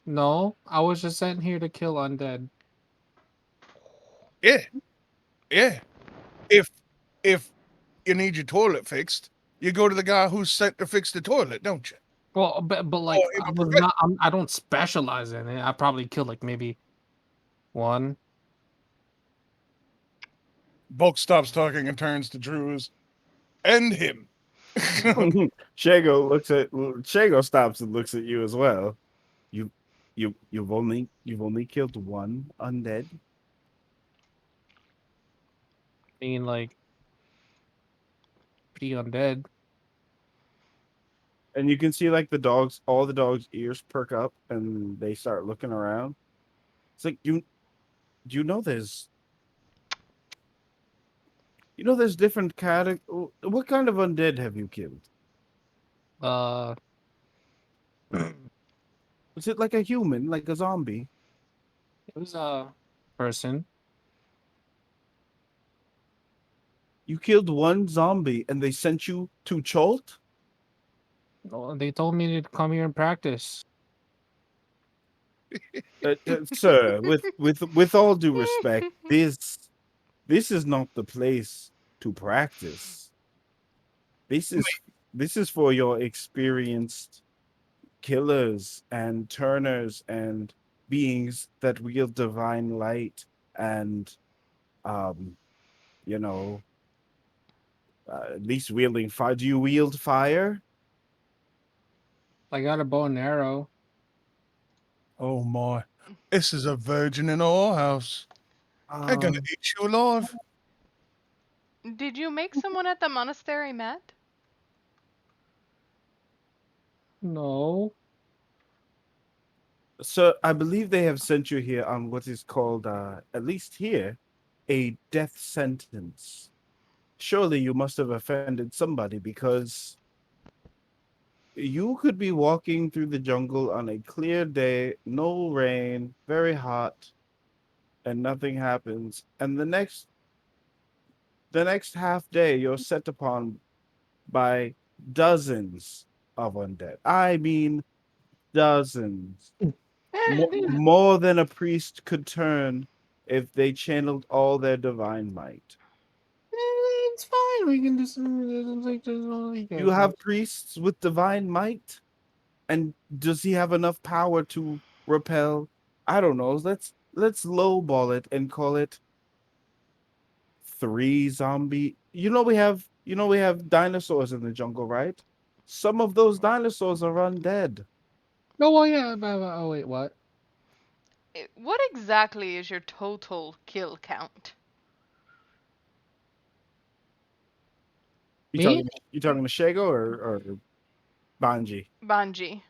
S4: no. I was just sent here to kill undead.
S2: Yeah. Yeah. If you need your toilet fixed, you go to the guy who's sent to fix the toilet, don't you?
S4: Well, but like
S2: him
S4: I
S2: a
S4: was not. I don't specialize in it. I probably killed like maybe one.
S2: Bulk stops talking and turns to Droozh. And him.
S1: Shago stops and looks at you as well. You you've only killed one undead.
S4: Being like pretty undead.
S1: And you can see like all the dogs' ears perk up and they start looking around. It's like you know there's different what kind of undead have you killed?
S4: Uh, it
S1: Was it like a human, like a zombie?
S4: was a person.
S1: You killed one zombie and they sent you to Cholt?
S4: Oh, they told me to come here and practice.
S1: Sir, with all due respect, this is not the place to practice. This is this is for your experienced killers and turners and beings that wield divine light and um you know at least wielding fire. Do you wield fire?
S4: I got a bow and arrow.
S2: Oh my. This is a virgin in our house. They're gonna
S1: Um,
S2: eat you alive.
S3: Did you make someone at the monastery mad?
S4: No.
S1: so I believe they have sent you here on what is called at least here a death sentence. Surely you must have offended somebody because you could be walking through the jungle on a clear day, no rain, very hot, and nothing happens. And the next half day you're set upon by dozens of undead. I mean dozens. More than a priest could turn if they channeled all their divine might.
S4: It's fine. We can just like
S1: You have priests with divine might? And does he have enough power to repel? I don't know. Let's lowball it and call it three zombie. We have dinosaurs in the jungle, right? Some of those dinosaurs are undead.
S4: No, well, yeah. Oh wait, what?
S3: What exactly is your total kill count?
S1: You
S4: Me?
S1: talking you talking to Shago or Banji?
S3: Banji.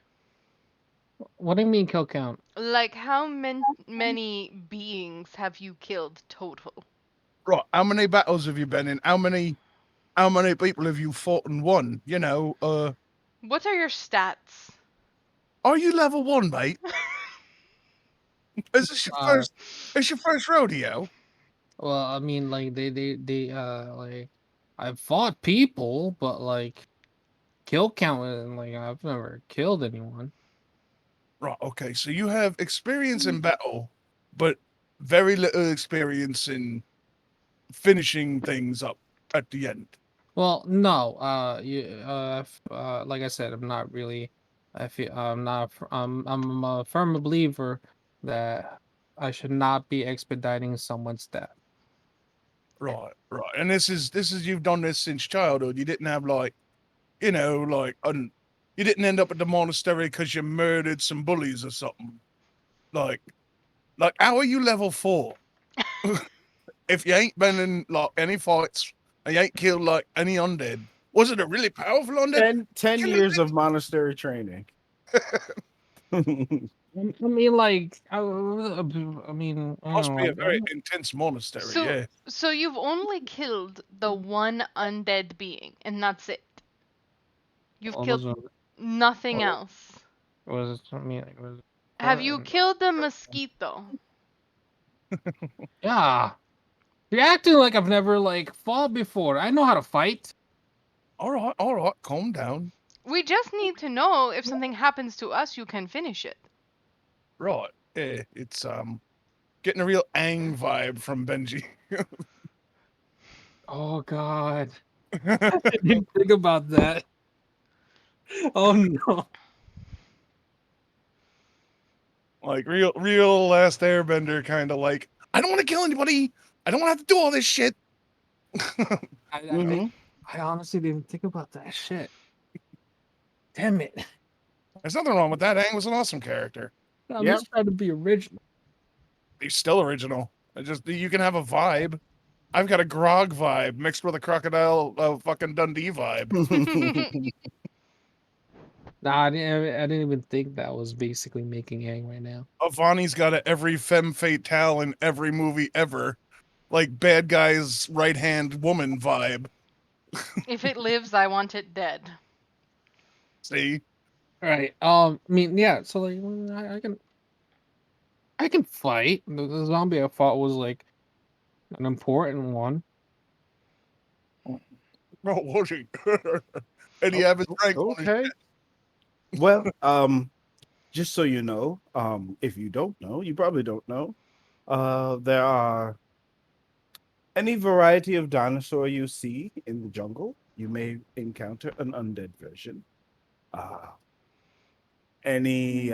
S4: What do you mean kill count?
S3: Like, how many beings have you killed total?
S2: Right, how many battles have you been in? How many people have you fought and won?
S3: What are your stats?
S2: Are you level 1, mate? Is this your
S4: Uh,
S2: first it's your first rodeo?
S4: well, I mean, like they like I've fought people, but like kill count, and like I've never killed anyone.
S2: Right, okay, so you have experience in battle, but very little experience in finishing things up at the end.
S4: Well, no. Like I said, I'm not really. I feel I'm not. I'm a firm believer that I should not be expediting someone's death.
S2: Right, right. And this is you've done this since childhood. You didn't have like, you didn't end up at the monastery because you murdered some bullies or something. Like, how are you level 4? If you ain't been in like any fights, and you ain't killed like any undead. Was it a really powerful undead?
S1: 10
S2: Killing
S1: years of monastery training.
S4: I mean, like, I mean, I
S2: Must
S4: don't
S2: be a
S4: know.
S2: very intense monastery,
S3: So
S2: yeah.
S3: so you've only killed the one undead being, and that's it. You've
S4: What
S3: killed
S4: was it?
S3: nothing
S4: What
S3: else.
S4: was it? I mean, like, was
S3: Have you
S4: it?
S3: killed the mosquito?
S4: Yeah. You're acting like I've never like fought before. I know how to fight.
S2: All right, calm down.
S3: We just need to know if something happens to us, you can finish it.
S2: Right, yeah, it's getting a real Aang vibe from Benji.
S4: Oh God. I didn't think about that. Oh no.
S2: Like real Last Airbender kind of like, I don't want to kill anybody. I don't want to have to do all this shit.
S1: Mhm.
S4: I honestly didn't think about that shit. Damn it.
S2: There's nothing wrong with that. Aang was an awesome character.
S4: I'm
S1: Yeah.
S4: just trying to be original.
S2: He's still original. You can have a vibe. I've got a Grog vibe mixed with a Crocodile fucking Dundee vibe.
S4: Nah, I didn't even think that was basically making Yang right now.
S2: Avani's got a every femme fatale in every movie ever. Like bad guy's right hand woman vibe.
S3: If it lives, I want it dead.
S2: See?
S4: Right. I mean, yeah. So like, I can fight. The zombie I fought was like an important one.
S2: Oh, was he? And he
S1: Oh,
S2: have his rank on his
S1: okay. Well, just so you know, if you don't know, you probably don't know, there are any variety of dinosaur you see in the jungle, you may encounter an undead version. Uh, any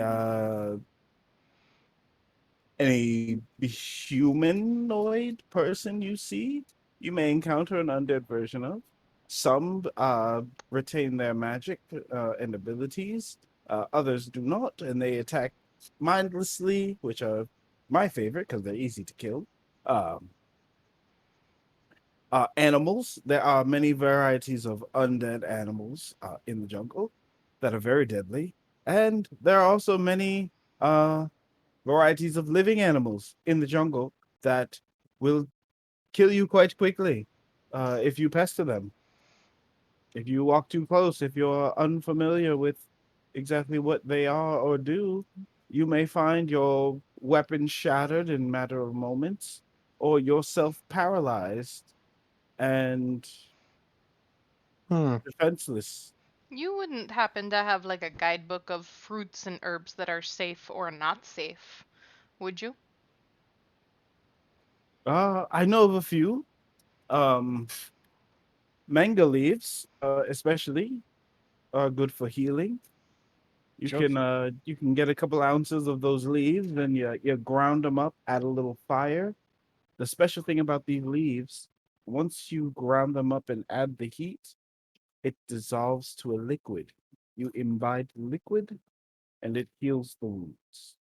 S1: any humanoid person you see, you may encounter an undead version of. Some retain their magic and abilities. Others do not, and they attack mindlessly, which are my favorite because they're easy to kill. Um, Animals. There are many varieties of undead animals in the jungle that are very deadly, and there are also many varieties of living animals in the jungle that will kill you quite quickly if you pester them. If you walk too close, if you're unfamiliar with exactly what they are or do, you may find your weapon shattered in a matter of moments or yourself paralyzed and
S4: Hmm.
S1: defenseless.
S3: You wouldn't happen to have like a guidebook of fruits and herbs that are safe or not safe, would you?
S1: I know of a few. Um, Manga leaves, especially, are good for healing.
S2: Just
S1: You can get a couple ounces of those leaves and you ground them up, add a little fire. The special thing about these leaves, once you ground them up and add the heat, it dissolves to a liquid. You imbibe the liquid and it heals the wounds.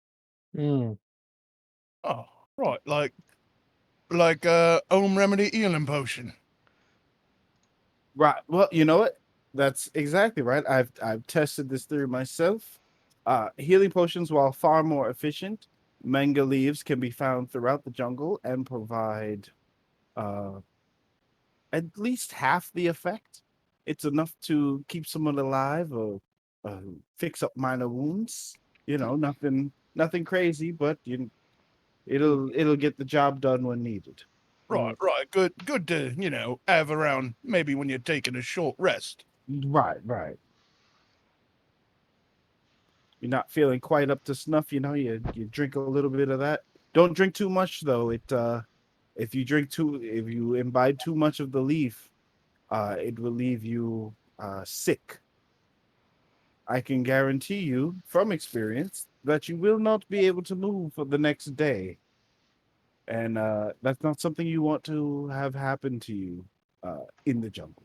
S4: Hmm.
S2: oh, right, like home remedy healing potion.
S1: Right. Well, you know what? That's exactly right. I've tested this theory myself. Healing potions, while far more efficient, manga leaves can be found throughout the jungle and provide uh, at least half the effect. It's enough to keep someone alive or fix up minor wounds. You know, nothing crazy, but it'll get the job done when needed.
S2: Right, right. Good to, have around maybe when you're taking a short rest.
S1: Right, right. You're not feeling quite up to snuff, you drink a little bit of that. Don't drink too much though. If you imbibe too much of the leaf, it will leave you sick. I can guarantee you from experience that you will not be able to move for the next day. And that's not something you want to have happen to you in the jungle.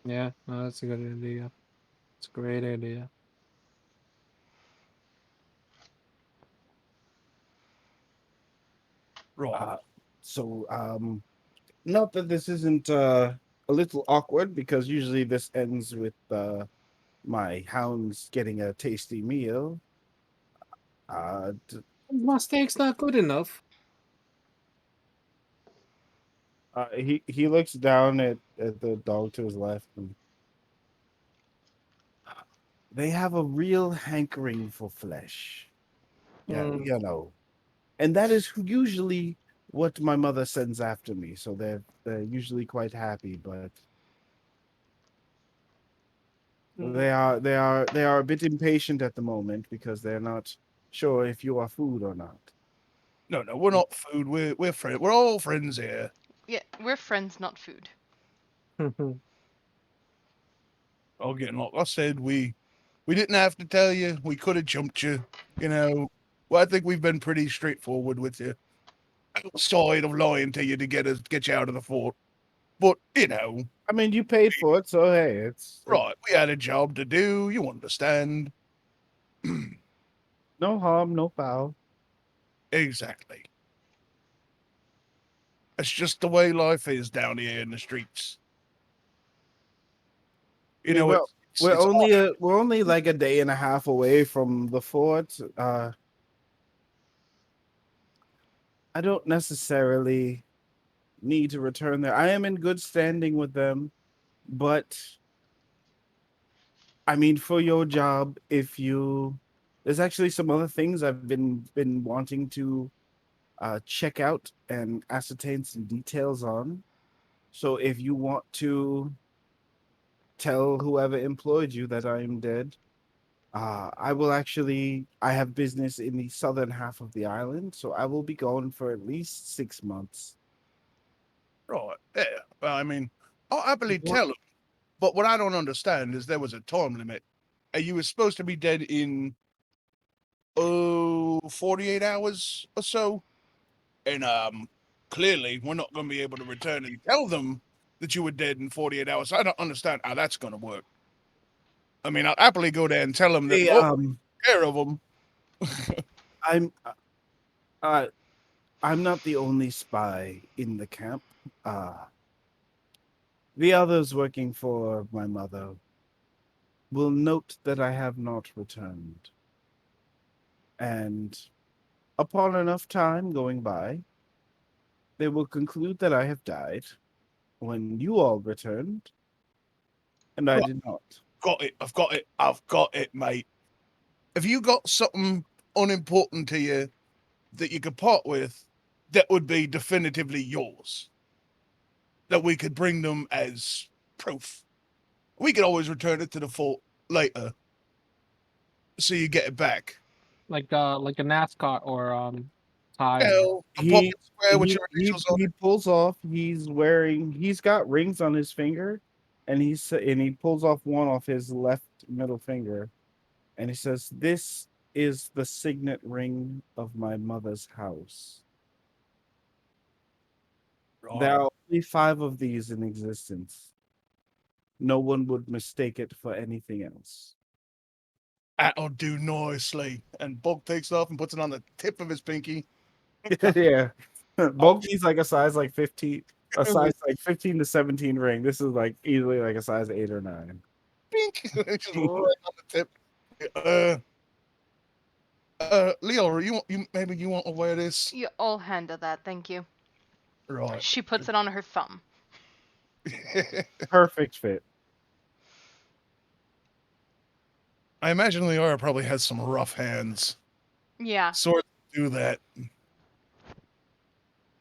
S4: Yeah, no, that's a good idea. It's a great idea.
S2: Right.
S1: So, not that this isn't a little awkward, because usually this ends with my hounds getting a tasty meal. D-
S4: My steak's not good enough.
S1: he looks down at the dog to his left, and they have a real hankering for flesh. Yeah,
S4: Mm,
S1: you know, and that is usually what my mother sends after me. So they're usually quite happy, but
S4: mm,
S1: they are a bit impatient at the moment because they're not sure if you are food or not.
S2: No, we're not food. We're friends. We're all friends here.
S3: Yeah, we're friends, not food.
S2: Again, like I said, we didn't have to tell you. We could have jumped you. You know. Well, I think we've been pretty straightforward with you. Outside of lying to you to get you out of the fort. But you know,
S1: I mean, you paid for it, so hey, it's
S2: right? We had a job to do. You understand?
S1: no harm, no foul.
S2: Exactly. That's just the way life is down here in the streets.
S1: I
S2: You
S1: mean,
S2: know,
S1: well,
S2: it's hard.
S1: we're only like a day and a half away from the fort. I don't necessarily need to return there. I am in good standing with them, but I mean, for your job, if you there's actually some other things I've been wanting to check out and ascertain some details on. So if you want to tell whoever employed you that I am dead, I will actually. I have business in the southern half of the island, so I will be gone for at least 6 months.
S2: Right. Yeah. Well, I mean, I'll happily
S1: What?
S2: tell them. But what I don't understand is there was a time limit. You were supposed to be dead in 48 hours or so. And clearly we're not going to be able to return and tell them that you were dead in 48 hours. I don't understand how that's going to work. I mean, I'll happily go there and tell them that,
S1: Hey,
S2: look, care of them.
S1: I'm uh, I'm not the only spy in the camp. The others working for my mother will note that I have not returned, and upon enough time going by, they will conclude that I have died when you all returned, and I
S2: Right,
S1: did not.
S2: got it. I've got it, mate. Have you got something unimportant to you that you could part with that would be definitively yours? That we could bring them as proof. We could always return it to the fort later, so you get it back.
S4: like a mascot or tie.
S2: Hell, a
S1: He
S2: pocket square with your initials on
S1: he pulls off. He's got rings on his finger, and he pulls off one off his left middle finger, and he says, "This is the signet ring of my mother's house.
S2: it.
S1: There
S2: Right.
S1: are only 5 of these in existence. No one would mistake it for anything else."
S2: That'll do nicely. And Bulk takes it off and puts it on the tip of his pinky.
S1: Yeah.
S2: Oh,
S1: Bulky's like a size like 15, a size like 15 to 17 ring. This is like easily like a size 8 or 9.
S2: pink. Just right on the tip. Leo, you maybe you want to wear this?
S3: Yeah, I'll handle that, thank you.
S2: Right.
S3: She puts it on her thumb.
S1: Perfect fit.
S2: I imagine Leora probably has some rough hands.
S3: Yeah,
S2: Swords do that.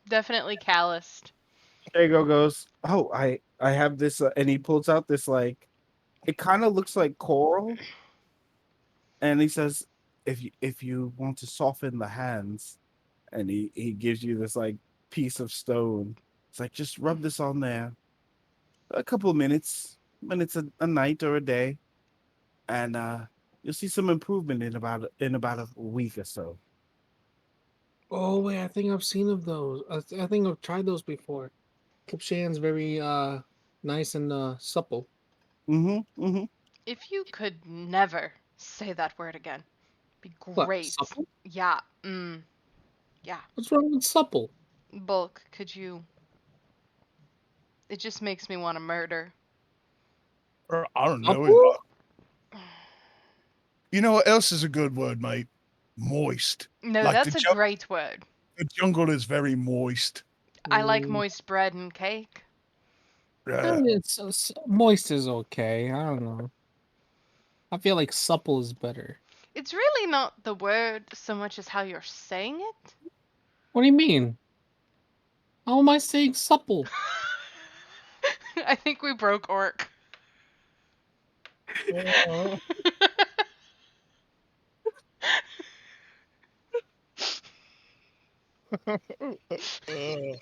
S3: definitely calloused.
S1: Diego goes, "Oh, I have this," and he pulls out this like it kind of looks like coral, and he says, "If you want to soften the hands," and he gives you this like piece of stone. It's like, just rub this on there a couple of minutes, when it's a night or a day. and you'll see some improvement in about a week or so.
S4: Oh wait, I think I've seen of those. I think I've tried those before. Kipshan's very nice and supple.
S1: Mm-hmm. Mm-hmm.
S3: If you could never say that word again, be
S4: What,
S3: great.
S4: supple?
S3: Yeah. Yeah.
S4: What's wrong with supple?
S3: Bulk, could you? It just makes me want to murder.
S2: Or I don't know.
S4: Supple?
S2: You know what else is a good word, mate? Moist.
S3: No,
S2: Like
S3: that's a great word.
S2: the jungle is very moist.
S3: I like
S4: Mm,
S3: moist bread and cake.
S4: it's moist is okay. I don't know. I feel like supple is better.
S3: It's really not the word so much as how you're saying it.
S4: What do you mean? How am I saying supple?
S3: I think we broke Orc.
S2: Uh,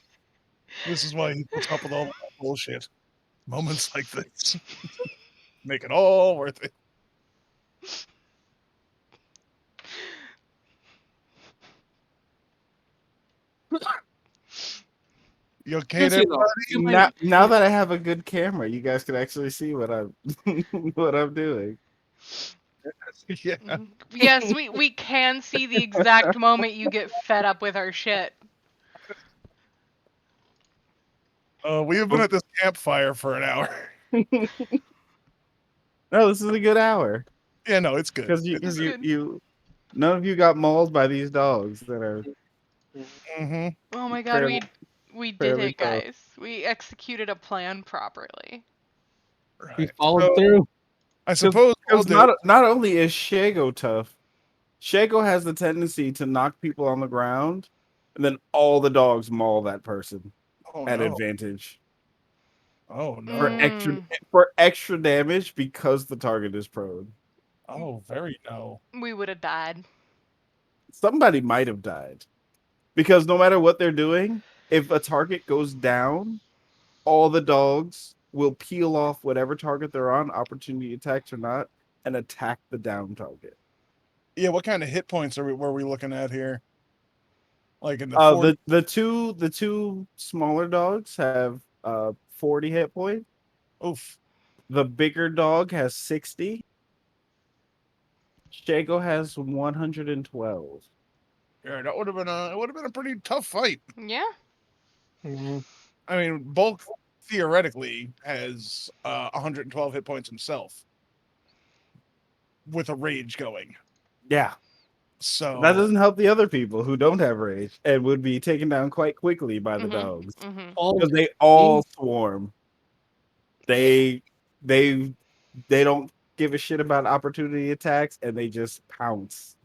S2: this is why he puts up with all that bullshit. Moments like this make it all worth it. You okay there,
S4: Seriously though,
S2: buddy?
S1: Now that I have a good camera, you guys can actually see what I'm what I'm doing.
S2: Yeah.
S3: Yes, we can see the exact moment you get fed up with our shit.
S2: We have been at this campfire for an hour.
S1: No, this is a good hour
S2: Yeah, no, it's good.
S1: because
S3: It's good.
S1: you none of you got mauled by these dogs that are
S2: Mm-hmm.
S3: Oh my god,
S1: fairly
S3: we did
S1: fairly
S3: it,
S1: tough.
S3: guys. We executed a plan properly.
S4: we
S2: Right.
S4: followed
S2: So
S4: through.
S2: I suppose what we'll
S1: Because
S2: do.
S1: not only is Shago tough, Shago has the tendency to knock people on the ground, and then all the dogs maul that person
S2: Oh
S1: at
S2: no!
S1: advantage
S2: Oh
S1: for
S2: no!
S1: extra
S3: Mm,
S1: for extra damage because the target is prone.
S2: Oh, very no!
S3: we would have died.
S1: Somebody might have died because no matter what they're doing, if a target goes down, all the dogs will peel off whatever target they're on, opportunity attacks or not, and attack the down target.
S2: Yeah, what kind of hit points were we looking at here? Like in the 40?
S1: The two smaller dogs have 40 hit points.
S2: Oof.
S1: The bigger dog has 60. Shago has 112.
S2: Yeah, that would have been a it would have been a pretty tough fight.
S3: Yeah.
S4: Mhm.
S2: I mean, Bulk theoretically has 112 hit points himself with a rage going.
S1: Yeah.
S2: So
S1: That doesn't help the other people who don't have rage and would be taken down quite quickly by the
S3: Mhm.
S1: dogs
S3: Mhm.
S4: All
S1: because they all swarm. They they they don't give a shit about opportunity attacks and they just pounce.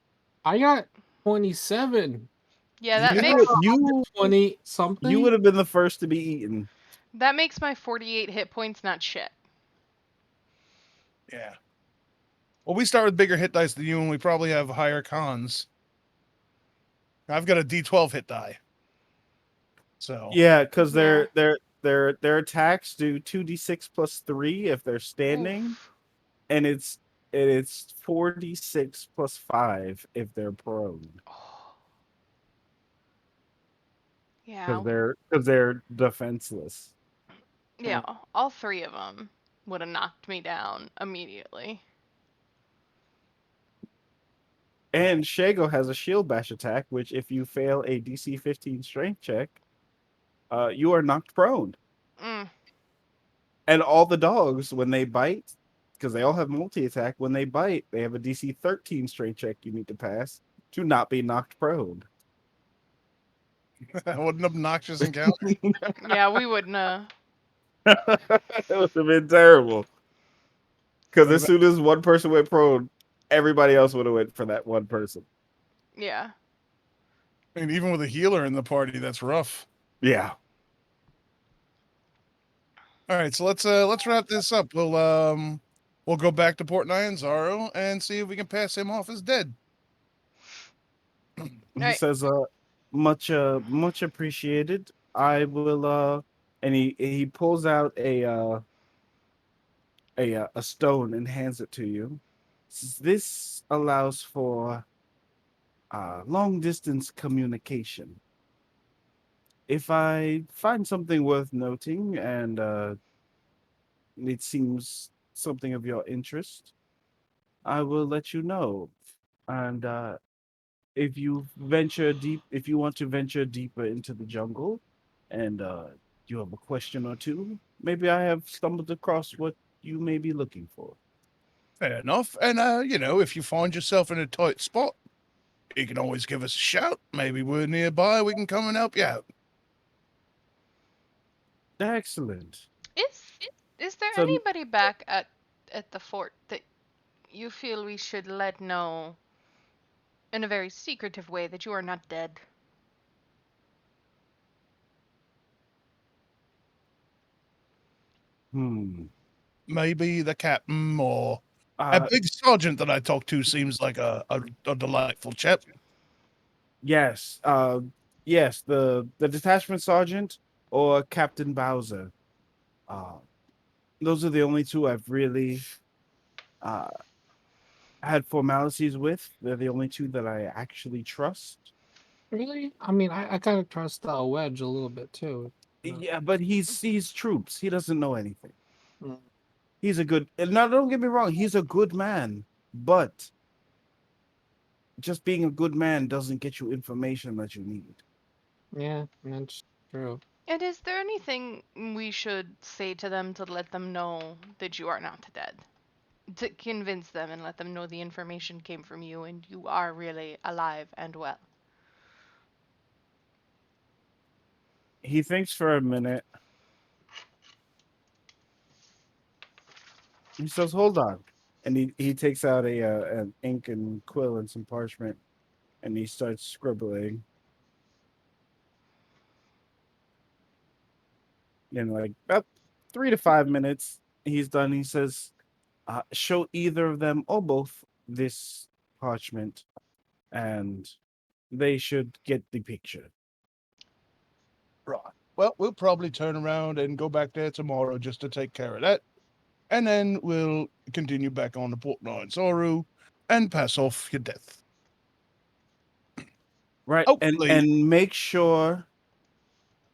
S4: I got 27.
S3: Yeah,
S2: you know,
S1: You
S4: 20
S1: you
S4: something.
S1: would have been the first to be eaten.
S3: that makes my 48 hit points not shit.
S2: yeah. Well, we start with bigger hit dice than you, and we probably have higher cons. I've got a D12 hit die. So
S1: Yeah, because
S3: Yeah.
S1: their attacks do 2d6 plus 3 if they're standing,
S3: Oof.
S1: and it's 4d6 plus 5 if they're prone.
S3: Oh.
S1: Because
S3: Yeah.
S1: they're defenseless.
S3: Yeah. All three of them would have knocked me down immediately.
S1: And Shago has a shield bash attack, which if you fail a DC 15 strength check, you are knocked prone.
S3: Mm.
S1: And all the dogs, when they bite, because they all have multi attack, when they bite, they have a DC 13 strength check you need to pass to not be knocked prone.
S2: what an obnoxious encounter.
S3: Yeah, we wouldn't have.
S1: It would have been terrible. Because
S2: Would
S1: as
S2: have
S1: soon as one person went prone, everybody else would have went for that one person.
S3: Yeah.
S2: I mean, even with a healer in the party, that's rough.
S1: Yeah.
S2: All right, so let's wrap this up. We'll go back to Port Nyanzaro and see if we can pass him off as dead.
S1: He
S3: Right.
S1: says, much appreciated. I will and he pulls out a stone and hands it to you. This allows for long distance communication. If I find something worth noting and it seems something of your interest, I will let you know. And if you venture deep, if you want to venture deeper into the jungle, and you have a question or two, maybe I have stumbled across what you may be looking for.
S2: Fair enough. And, if you find yourself in a tight spot, you can always give us a shout. Maybe we're nearby. We can come and help you out.
S1: Excellent.
S3: Is is there
S1: So,
S3: anybody back at the fort that you feel we should let know in a very secretive way that you are not dead?
S2: Maybe the captain or a
S1: uh,
S2: big sergeant that I talked to seems like a delightful chap.
S1: yes, yes, the detachment sergeant or Captain Bowser. Uh, those are the only two I've really uh, had formalities with. They're the only two that I actually trust.
S4: Really? I mean, I kind of trust Wedge a little bit too. No.
S1: Yeah, but he's troops. He doesn't know anything.
S4: Mm.
S1: He's a good. And now, don't get me wrong. He's a good man, but just being a good man doesn't get you information that you need.
S4: Yeah, that's true.
S3: And is there anything we should say to them to let them know that you are not dead? To convince them and let them know the information came from you and you are really alive and well.
S1: He thinks for a minute. He says, "Hold on," and he takes out an ink and quill and some parchment, and he starts scribbling. In like about 3 to 5 minutes, he's done. He says, "Show either of them or both this parchment, and they should get the picture."
S2: Right. Well, we'll probably turn around and go back there tomorrow just to take care of that. And then we'll continue back on to Port Nine Soru and pass off your death.
S1: Right,
S2: Hopefully,
S1: and
S2: go ahead.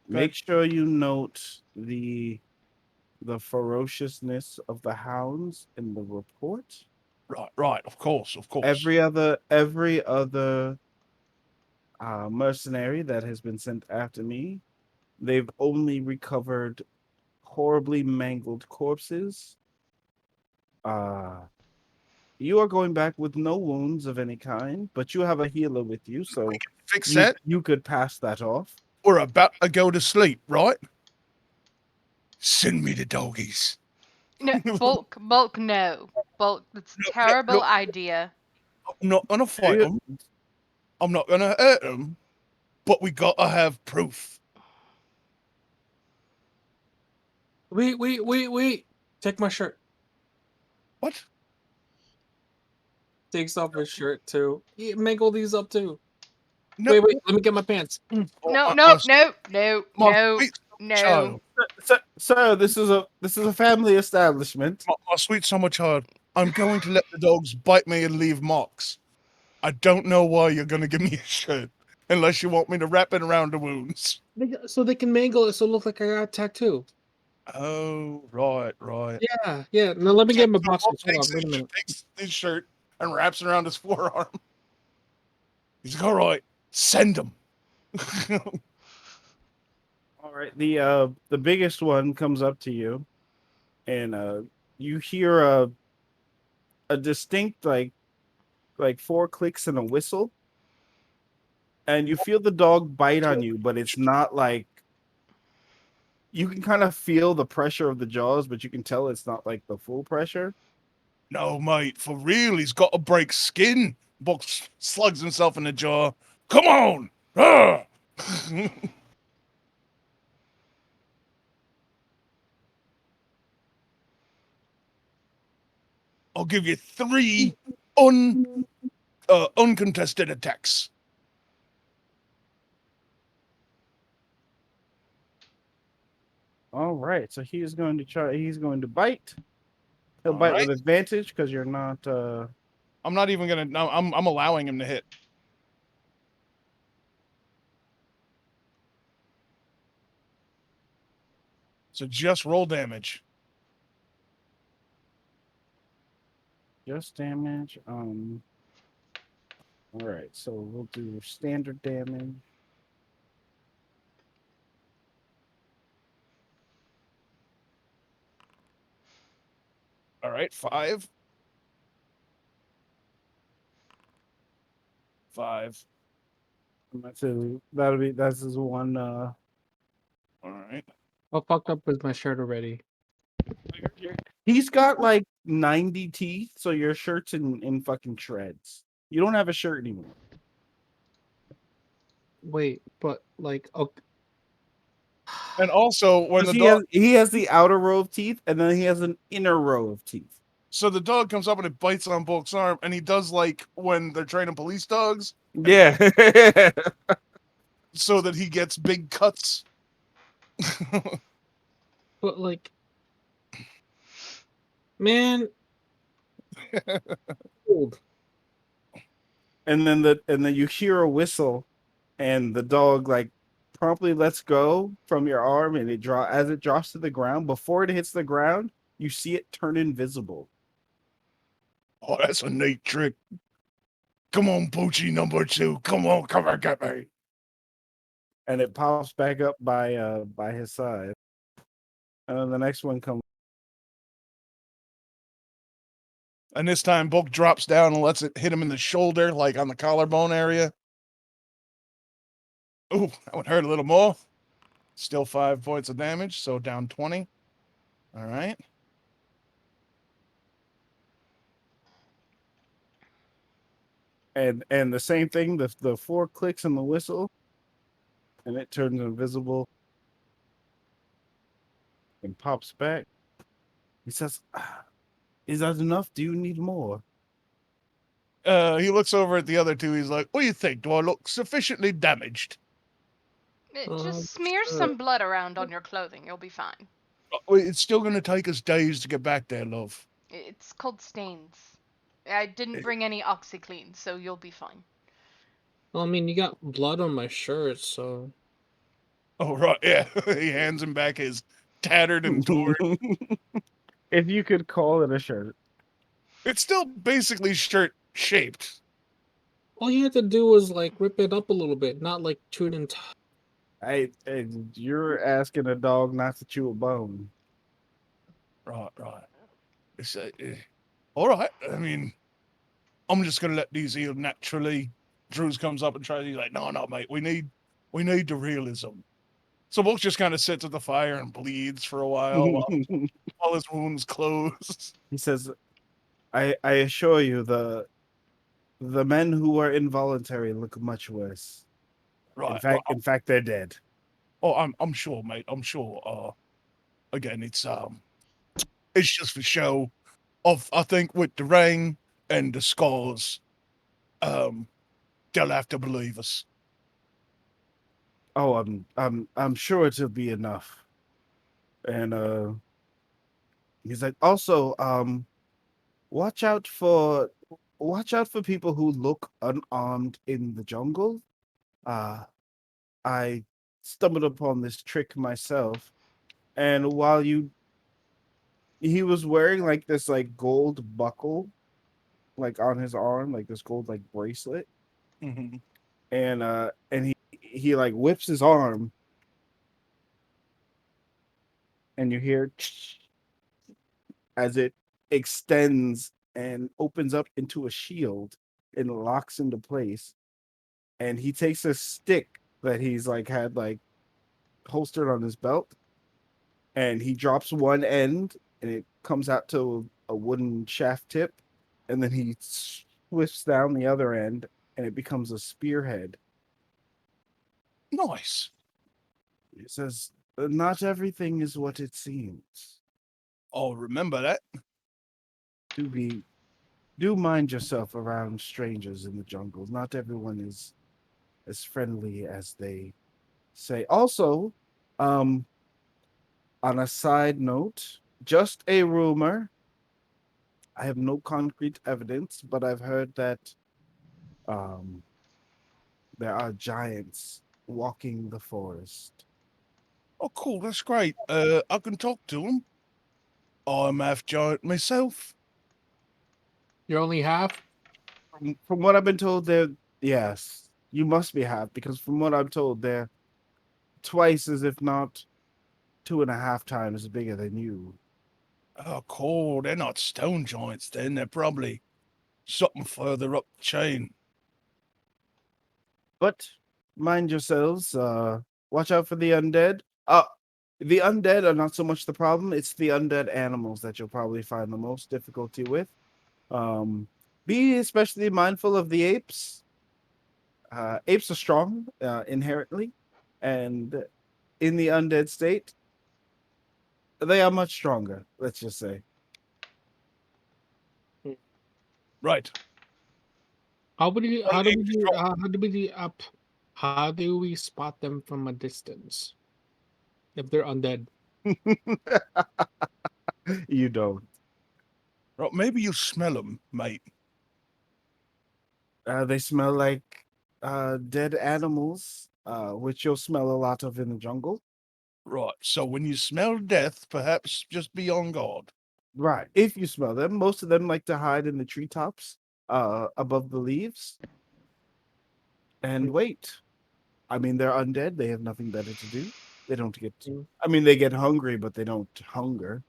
S1: make sure you note the ferociousness of the hounds in the report.
S2: Right, of course.
S1: Every other mercenary that has been sent after me, they've only recovered horribly mangled corpses. Uh, you are going back with no wounds of any kind, but you have a healer with you, so
S2: Fix
S1: you
S2: that.
S1: you could pass that off.
S2: We're about to go to sleep, right? Send me the doggies.
S3: No, bulk, no. Bulk, it's a terrible
S2: Look,
S3: idea.
S2: I'm not gonna fight
S1: You-
S2: them. I'm not gonna hurt them. But we gotta have proof.
S4: Wait. Take my shirt.
S2: What?
S4: Takes off his shirt too. Mangle these up too.
S2: No,
S4: Wait. Let me get my pants.
S2: oh,
S3: No,
S2: my,
S3: no,
S2: my,
S3: no, no,
S2: my
S3: no,
S2: sweet
S3: no.
S2: child.
S1: Sir, this is a family establishment.
S2: My sweet summer child. I'm going to let the dogs bite me and leave marks. I don't know why you're gonna give me a shirt unless you want me to wrap it around the wounds.
S4: So they can mangle it so it look like I got a tattoo.
S2: Oh, right.
S4: Yeah. Now let me
S2: So,
S4: get my
S2: so Bob
S4: boxers. Hold on, wait a minute.
S2: takes his shirt and wraps it around his forearm. He's like, all right, send them.
S1: All right, the biggest one comes up to you, and you hear a distinct like four clicks and a whistle, and you feel the dog bite on you, but it's not like you can kind of feel the pressure of the jaws, but you can tell it's not like the full pressure.
S2: No, mate, for real, he's got to break skin. Box slugs himself in the jaw. Come on! Ah! I'll give you 3 uncontested attacks.
S1: All right, so he's going to bite. He'll
S2: All
S1: bite
S2: right.
S1: with advantage because you're not
S2: I'm not even gonna. No, I'm allowing him to hit. So just roll damage.
S1: Just damage. All right, so we'll do standard damage.
S2: All right, 5. 5.
S1: That's his one.
S2: All right.
S4: How fucked up is my shirt already?
S1: He's got like 90 teeth, so your shirt's in fucking shreds. You don't have a shirt anymore.
S4: Wait, but like, okay.
S2: And also, when the
S1: 'Cause
S2: dog,
S1: he has the outer row of teeth, and then he has an inner row of teeth.
S2: so the dog comes up and it bites on Bulk's arm, and he does like when they're training police dogs,
S1: Yeah.
S2: so that he gets big cuts.
S4: But like, man, old.
S1: and then you hear a whistle, and the dog like promptly lets go from your arm, and as it drops to the ground. Before it hits the ground, you see it turn invisible.
S2: Oh, that's a neat trick. Come on, Poochie number 2. Come on, come and get me.
S1: And it pops back up by his side. And then the next one comes.
S2: And this time, Bulk drops down and lets it hit him in the shoulder, like on the collarbone area. Ooh, that would hurt a little more. Still 5 points of damage, so down 20. All right.
S1: And the same thing, the 4 clicks and the whistle, and it turns invisible and pops back. He says, "Is that enough? Do you need more?"
S2: He looks over at the other 2. He's like, what do you think? Do I look sufficiently damaged?
S3: Just smear
S4: Sure.
S3: some blood around on your clothing. You'll be fine.
S2: It's still going to take us days to get back there, love.
S3: It's called stains. I didn't bring any OxyClean, so you'll be fine.
S4: Well, I mean, you got blood on my shirt, so
S2: Oh, right, yeah. He hands him back his tattered and torn.
S1: If you could call it a shirt.
S2: It's still basically shirt-shaped.
S4: all you had to do was like rip it up a little bit, not like chew it into.
S1: You're asking a dog not to chew a bone.
S2: Right. It's, all right. I mean, I'm just going to let these heal naturally. Droozh comes up and tries. He's like, no, mate. We need the realism. So Bulk just kind of sits at the fire and bleeds for a while while his wounds close.
S1: He says, I assure you, the men who are involuntary look much worse.
S2: Right.
S1: In fact, they're dead.
S2: Oh, I'm sure, mate. I'm sure. Again, it's just for show. I think with the rain and the scars, they'll have to believe us.
S1: Oh, I'm sure it'll be enough. And he's like, also, watch out for people who look unarmed in the jungle. I stumbled upon this trick myself, and he was wearing like this like gold buckle, like on his arm, like this gold like bracelet,
S2: Mm-hmm.
S1: and he like whips his arm, and you hear as it extends and opens up into a shield and locks into place. And he takes a stick that he's like had like holstered on his belt, and he drops one end, and it comes out to a wooden shaft tip, and then he swifts down the other end, and it becomes a spearhead.
S2: Nice.
S1: He says, "Not everything is what it seems.
S2: Oh, remember that.
S1: Do mind yourself around strangers in the jungle. Not everyone is as friendly as they say." Also, on a side note, just a rumor. I have no concrete evidence, but I've heard that um, there are giants walking the forest.
S2: Oh, cool. That's great. I can talk to him. I'm half giant myself.
S4: You're only half.
S1: From what I've been told, they're yes, you must be half because from what I'm told, they're twice as if not 2.5 times bigger than you.
S2: Oh, cool. They're not stone giants then. They're probably something further up the chain.
S1: But mind yourselves, watch out for the undead. The undead are not so much the problem, it's the undead animals that you'll probably find the most difficulty with. Be especially mindful of the apes. Apes are strong inherently, and in the undead state, they are much stronger, let's just say.
S2: Right.
S4: How do we? How do
S2: Apes
S4: we?
S2: strong.
S4: How do we up? How do we spot them from a distance if they're undead?
S1: You don't.
S2: Right, maybe you smell them, mate.
S1: They smell like dead animals, which you'll smell a lot of in the jungle.
S2: Right. So when you smell death, perhaps just be on guard.
S1: Right. If you smell them, most of them like to hide in the treetops, above the leaves, and wait. I mean, they're undead. They have nothing better to do. They don't get.
S4: Mm.
S1: I mean, they get hungry, but they don't hunger.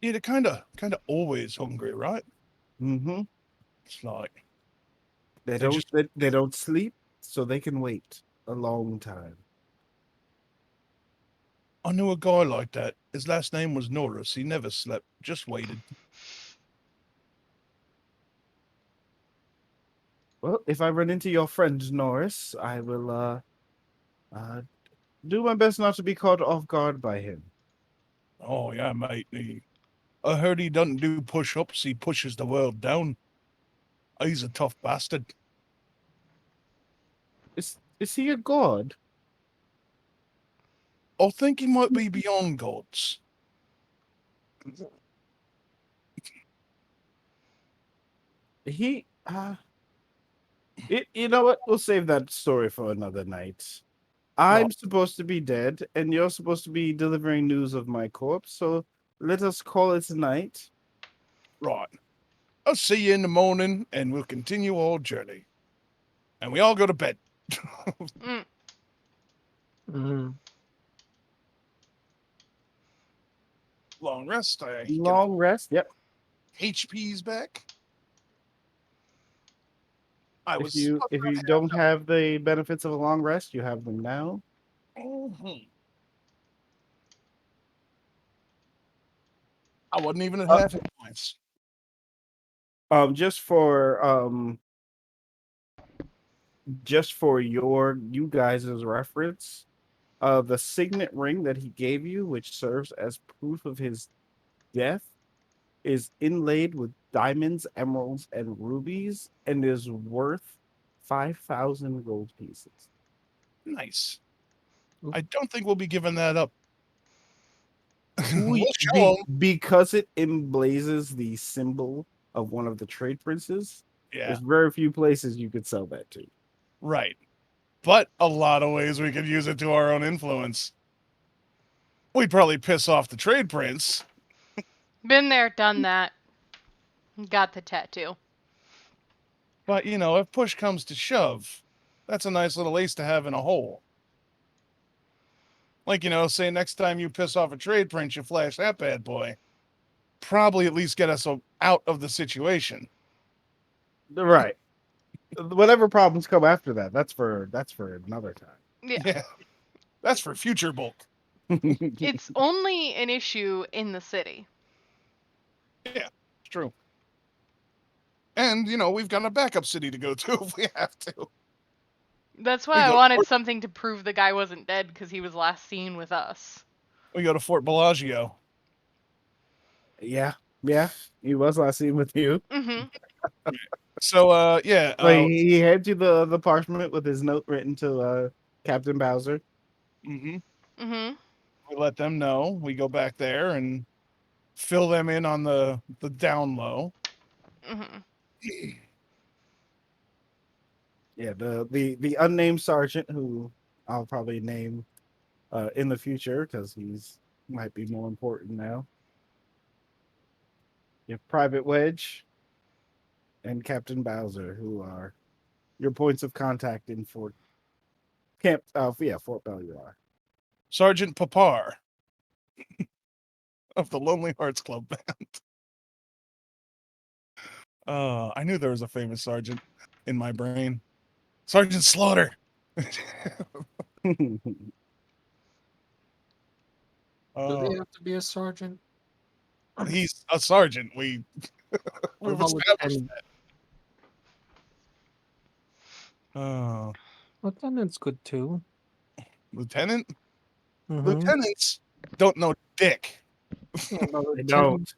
S2: Yeah, they're kind of always hungry, right?
S1: Mm-hmm.
S2: It's like
S1: They
S2: they
S1: don't.
S2: just.
S1: They don't sleep, so they can wait a long time.
S2: I knew a guy like that. His last name was Norris. He never slept, just waited.
S1: Well, if I run into your friend Norris, I will uh do my best not to be caught off guard by him.
S2: Oh yeah, mate. I heard he doesn't do push-ups. He pushes the world down. He's a tough bastard.
S1: Is he a god?
S2: I think he might be beyond gods.
S1: He you know what? We'll save that story for another night.
S2: Right,
S1: I'm supposed to be dead, and you're supposed to be delivering news of my corpse, so let us call it a night.
S2: right. I'll see you in the morning, and we'll continue our journey. And we all go to bed.
S3: Mm.
S4: Mhm.
S2: Long rest. I get my
S1: Long rest. Yep.
S2: HP's back. I
S1: If
S2: was.
S1: you don't have the benefits of a long rest, you have them now.
S2: Mhm. I wasn't even at
S1: Uh,
S2: half hit points.
S1: just for you guys' reference, the signet ring that he gave you, which serves as proof of his death, is inlaid with diamonds, emeralds, and rubies, and is worth 5,000 gold pieces.
S2: Nice.
S4: Ooh.
S2: I don't think we'll be giving that up.
S1: Ooh,
S2: We'll show them.
S1: because it emblazes the symbol of one of the trade princes.
S2: Yeah,
S1: There's very few places you could sell that to.
S2: right. But a lot of ways we could use it to our own influence. We'd probably piss off the trade prince.
S3: Been there, done that. Got the tattoo.
S2: But, if push comes to shove, that's a nice little ace to have in a hole. Like, say next time you piss off a trade prince, you flash that bad boy. Probably at least get us out of the situation.
S1: Right. Whatever problems come after that, that's for another
S3: Yeah.
S2: Yeah, that's for future bulk.
S1: time.
S3: It's only an issue in the city.
S2: Yeah, it's true. And, we've got a backup city to go to if we have to.
S3: That's
S2: We
S3: why I
S2: go to
S3: wanted
S2: Fort,
S3: something to prove the guy wasn't dead because he was last seen with us.
S2: we go to Fort Bellagio.
S1: Yeah, yeah. He was last seen with you.
S3: Mm-hmm.
S2: So, yeah.
S1: Like he hands you the parchment with his note written to Captain Bowser.
S2: Mhm.
S3: Mm-hmm.
S2: We let them know. We go back there, and fill them in on the down low.
S3: Hmm.
S1: Yeah, the unnamed sergeant who I'll probably name in the future because he's might be more important now. You have Private Wedge and Captain Bowser, who are your points of contact in Fort Fort Beluarian.
S2: Sergeant Papar of the Lonely Hearts Club Band. I knew there was a famous sergeant in my brain. Sergeant Slaughter.
S4: Do
S2: Oh,
S4: they have to be a sergeant?
S2: he's a sergeant.
S4: What
S2: We've
S4: about
S2: established
S4: lieutenant?
S2: that. Oh,
S4: Lieutenant's good too.
S2: lieutenant.
S4: Mm-hmm.
S2: Lieutenants don't know dick.
S1: They don't.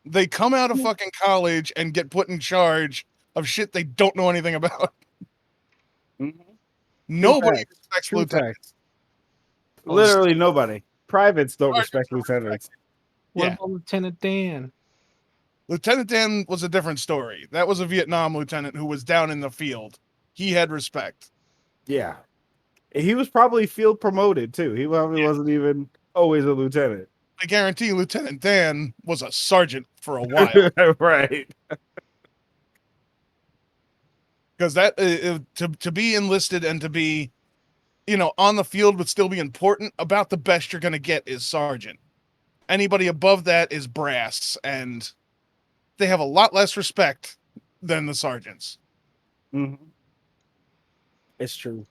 S2: They come out of fucking college and get put in charge of shit they don't know anything about.
S1: Mhm.
S2: Nobody
S1: facts.
S2: respects
S1: True
S2: lieutenants.
S1: facts. Literally nobody. Privates don't respect
S2: Sergeants
S1: lieutenants.
S4: What
S2: Yeah.
S4: about Lieutenant Dan?
S2: Lieutenant Dan was a different story. That was a Vietnam lieutenant who was down in the field. He had respect.
S1: Yeah. He was probably field promoted too. He probably wasn't even always a lieutenant.
S2: I guarantee Lieutenant Dan was a sergeant for a while.
S1: Right.
S2: Because that to be enlisted and to be, on the field but still be important, about the best you're going to get is sergeant. Anybody above that is brass, and they have a lot less respect than the sergeants.
S1: Mm-hmm. It's true.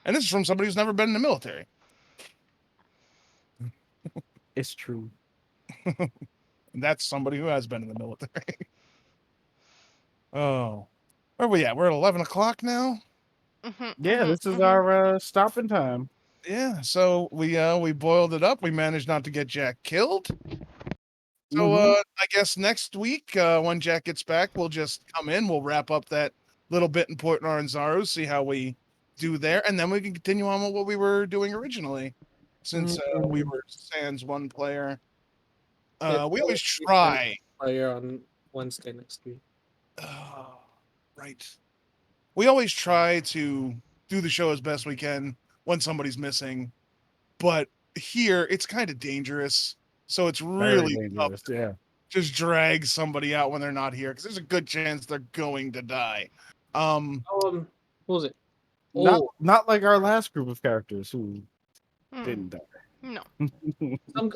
S2: And this is from somebody who's never been in the military.
S1: It's true.
S2: And that's somebody who has been in the military. Oh. Where are we at? We're at 11 o'clock now?
S1: Yeah, this is our stopping time.
S2: Yeah, so we boiled it up. We managed not to get Jack killed. So
S1: Mhm.
S2: I guess next week, when Jack gets back, we'll just come in. We'll wrap up that little bit in Port Naranzaru, see how we do there, and then we can continue on with what we were doing originally. Since we were sans one player, we always try.
S4: Player on Wednesday next week.
S2: Right. We always try to do the show as best we can when somebody's missing, but here it's kind of dangerous. So it's really
S1: Very
S2: tough
S1: dangerous. Yeah.
S2: just drag somebody out when they're not here because there's a good chance they're going to die.
S4: What was it?
S1: Not like our last group of characters who didn't die.
S3: No.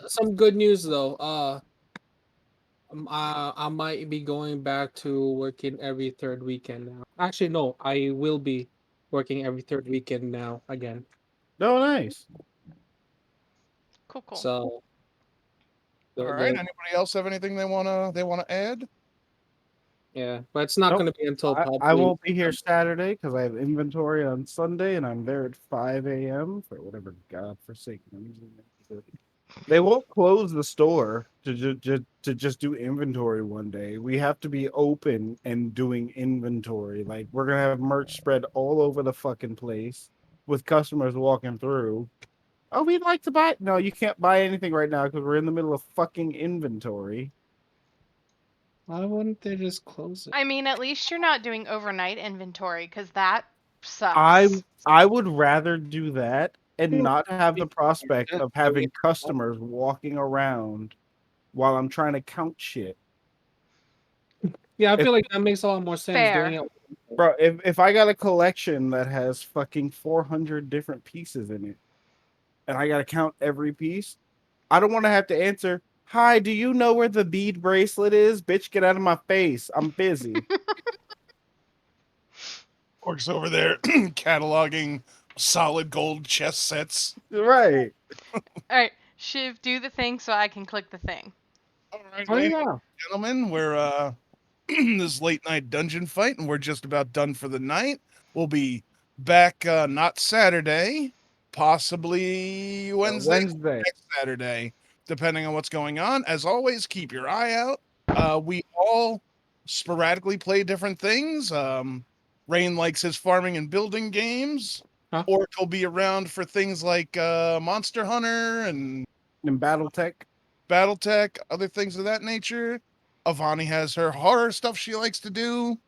S4: Some good news though. I might be going back to working every third weekend now. Actually, no, I will be working every third weekend now again.
S1: Oh, nice.
S3: Cool.
S4: So,
S2: All right. Anybody else have anything they wanna add?
S4: yeah, but it's not
S1: Nope.
S4: going to be until
S1: I
S4: probably
S1: won't be here Saturday because I have inventory on Sunday and I'm there at 5 a.m. for whatever godforsaken reason. They won't close the store to just do inventory one day. We have to be open and doing inventory. Like, we're going to have merch spread all over the fucking place with customers walking through. Oh, we'd like to buy. No, you can't buy anything right now because we're in the middle of fucking inventory.
S4: Why wouldn't they just close it?
S3: I mean, at least you're not doing overnight inventory because that sucks.
S1: I would rather do that and not have the prospect
S4: Yeah,
S1: of having customers walking around while I'm trying to count shit.
S4: Yeah, I
S1: If,
S4: feel like that makes a lot more sense doing
S3: Fair.
S4: it.
S1: bro, if I got a collection that has fucking 400 different pieces in it and I got to count every piece, I don't want to have to answer, "Hi, do you know where the bead bracelet is? Bitch, get out of my face. I'm busy."
S2: Orcs over there cataloging solid gold chess sets.
S1: Right.
S3: All right, Shiv, do the thing so I can click the thing.
S2: All right,
S4: Oh
S2: ladies
S4: yeah.
S2: and gentlemen, we're this late night dungeon fight, and we're just about done for the night. We'll be back not Saturday, possibly Wednesday,
S1: Wednesday.
S2: next Saturday, depending on what's going on. As always, keep your eye out. We all sporadically play different things. Rain likes his farming and building games.
S4: Huh?
S2: Orc will be around for things like Monster Hunter and
S1: In Battletech.
S2: BattleTech, other things of that nature. Avani has her horror stuff she likes to do.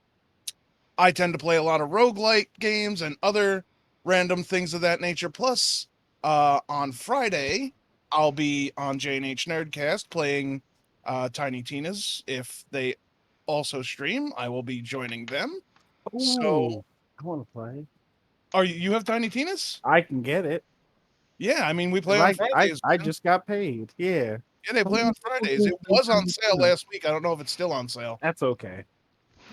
S2: I tend to play a lot of roguelike games and other random things of that nature. Plus, on Friday, I'll be on J&H Nerdcast playing Tiny Tina's. If they also stream, I will be joining them. So,
S1: Ooh, I want to play.
S2: you have Tiny Tina's?
S1: I can get it.
S2: Yeah, I mean, we
S1: 'Cause
S2: play on Fridays.
S1: I
S2: man.
S1: just got paid. Yeah,
S2: Yeah, they play on Fridays. It was on sale last week. I don't know if it's still on sale.
S1: that's okay.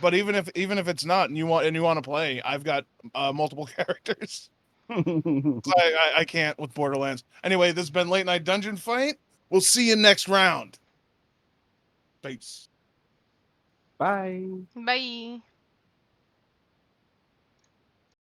S2: But even if it's not, and you want to play, I've got multiple characters. I can't with Borderlands. Anyway, this has been Late Night Dungeon Fight. We'll see you next round. Peace.
S1: Bye.
S3: Bye.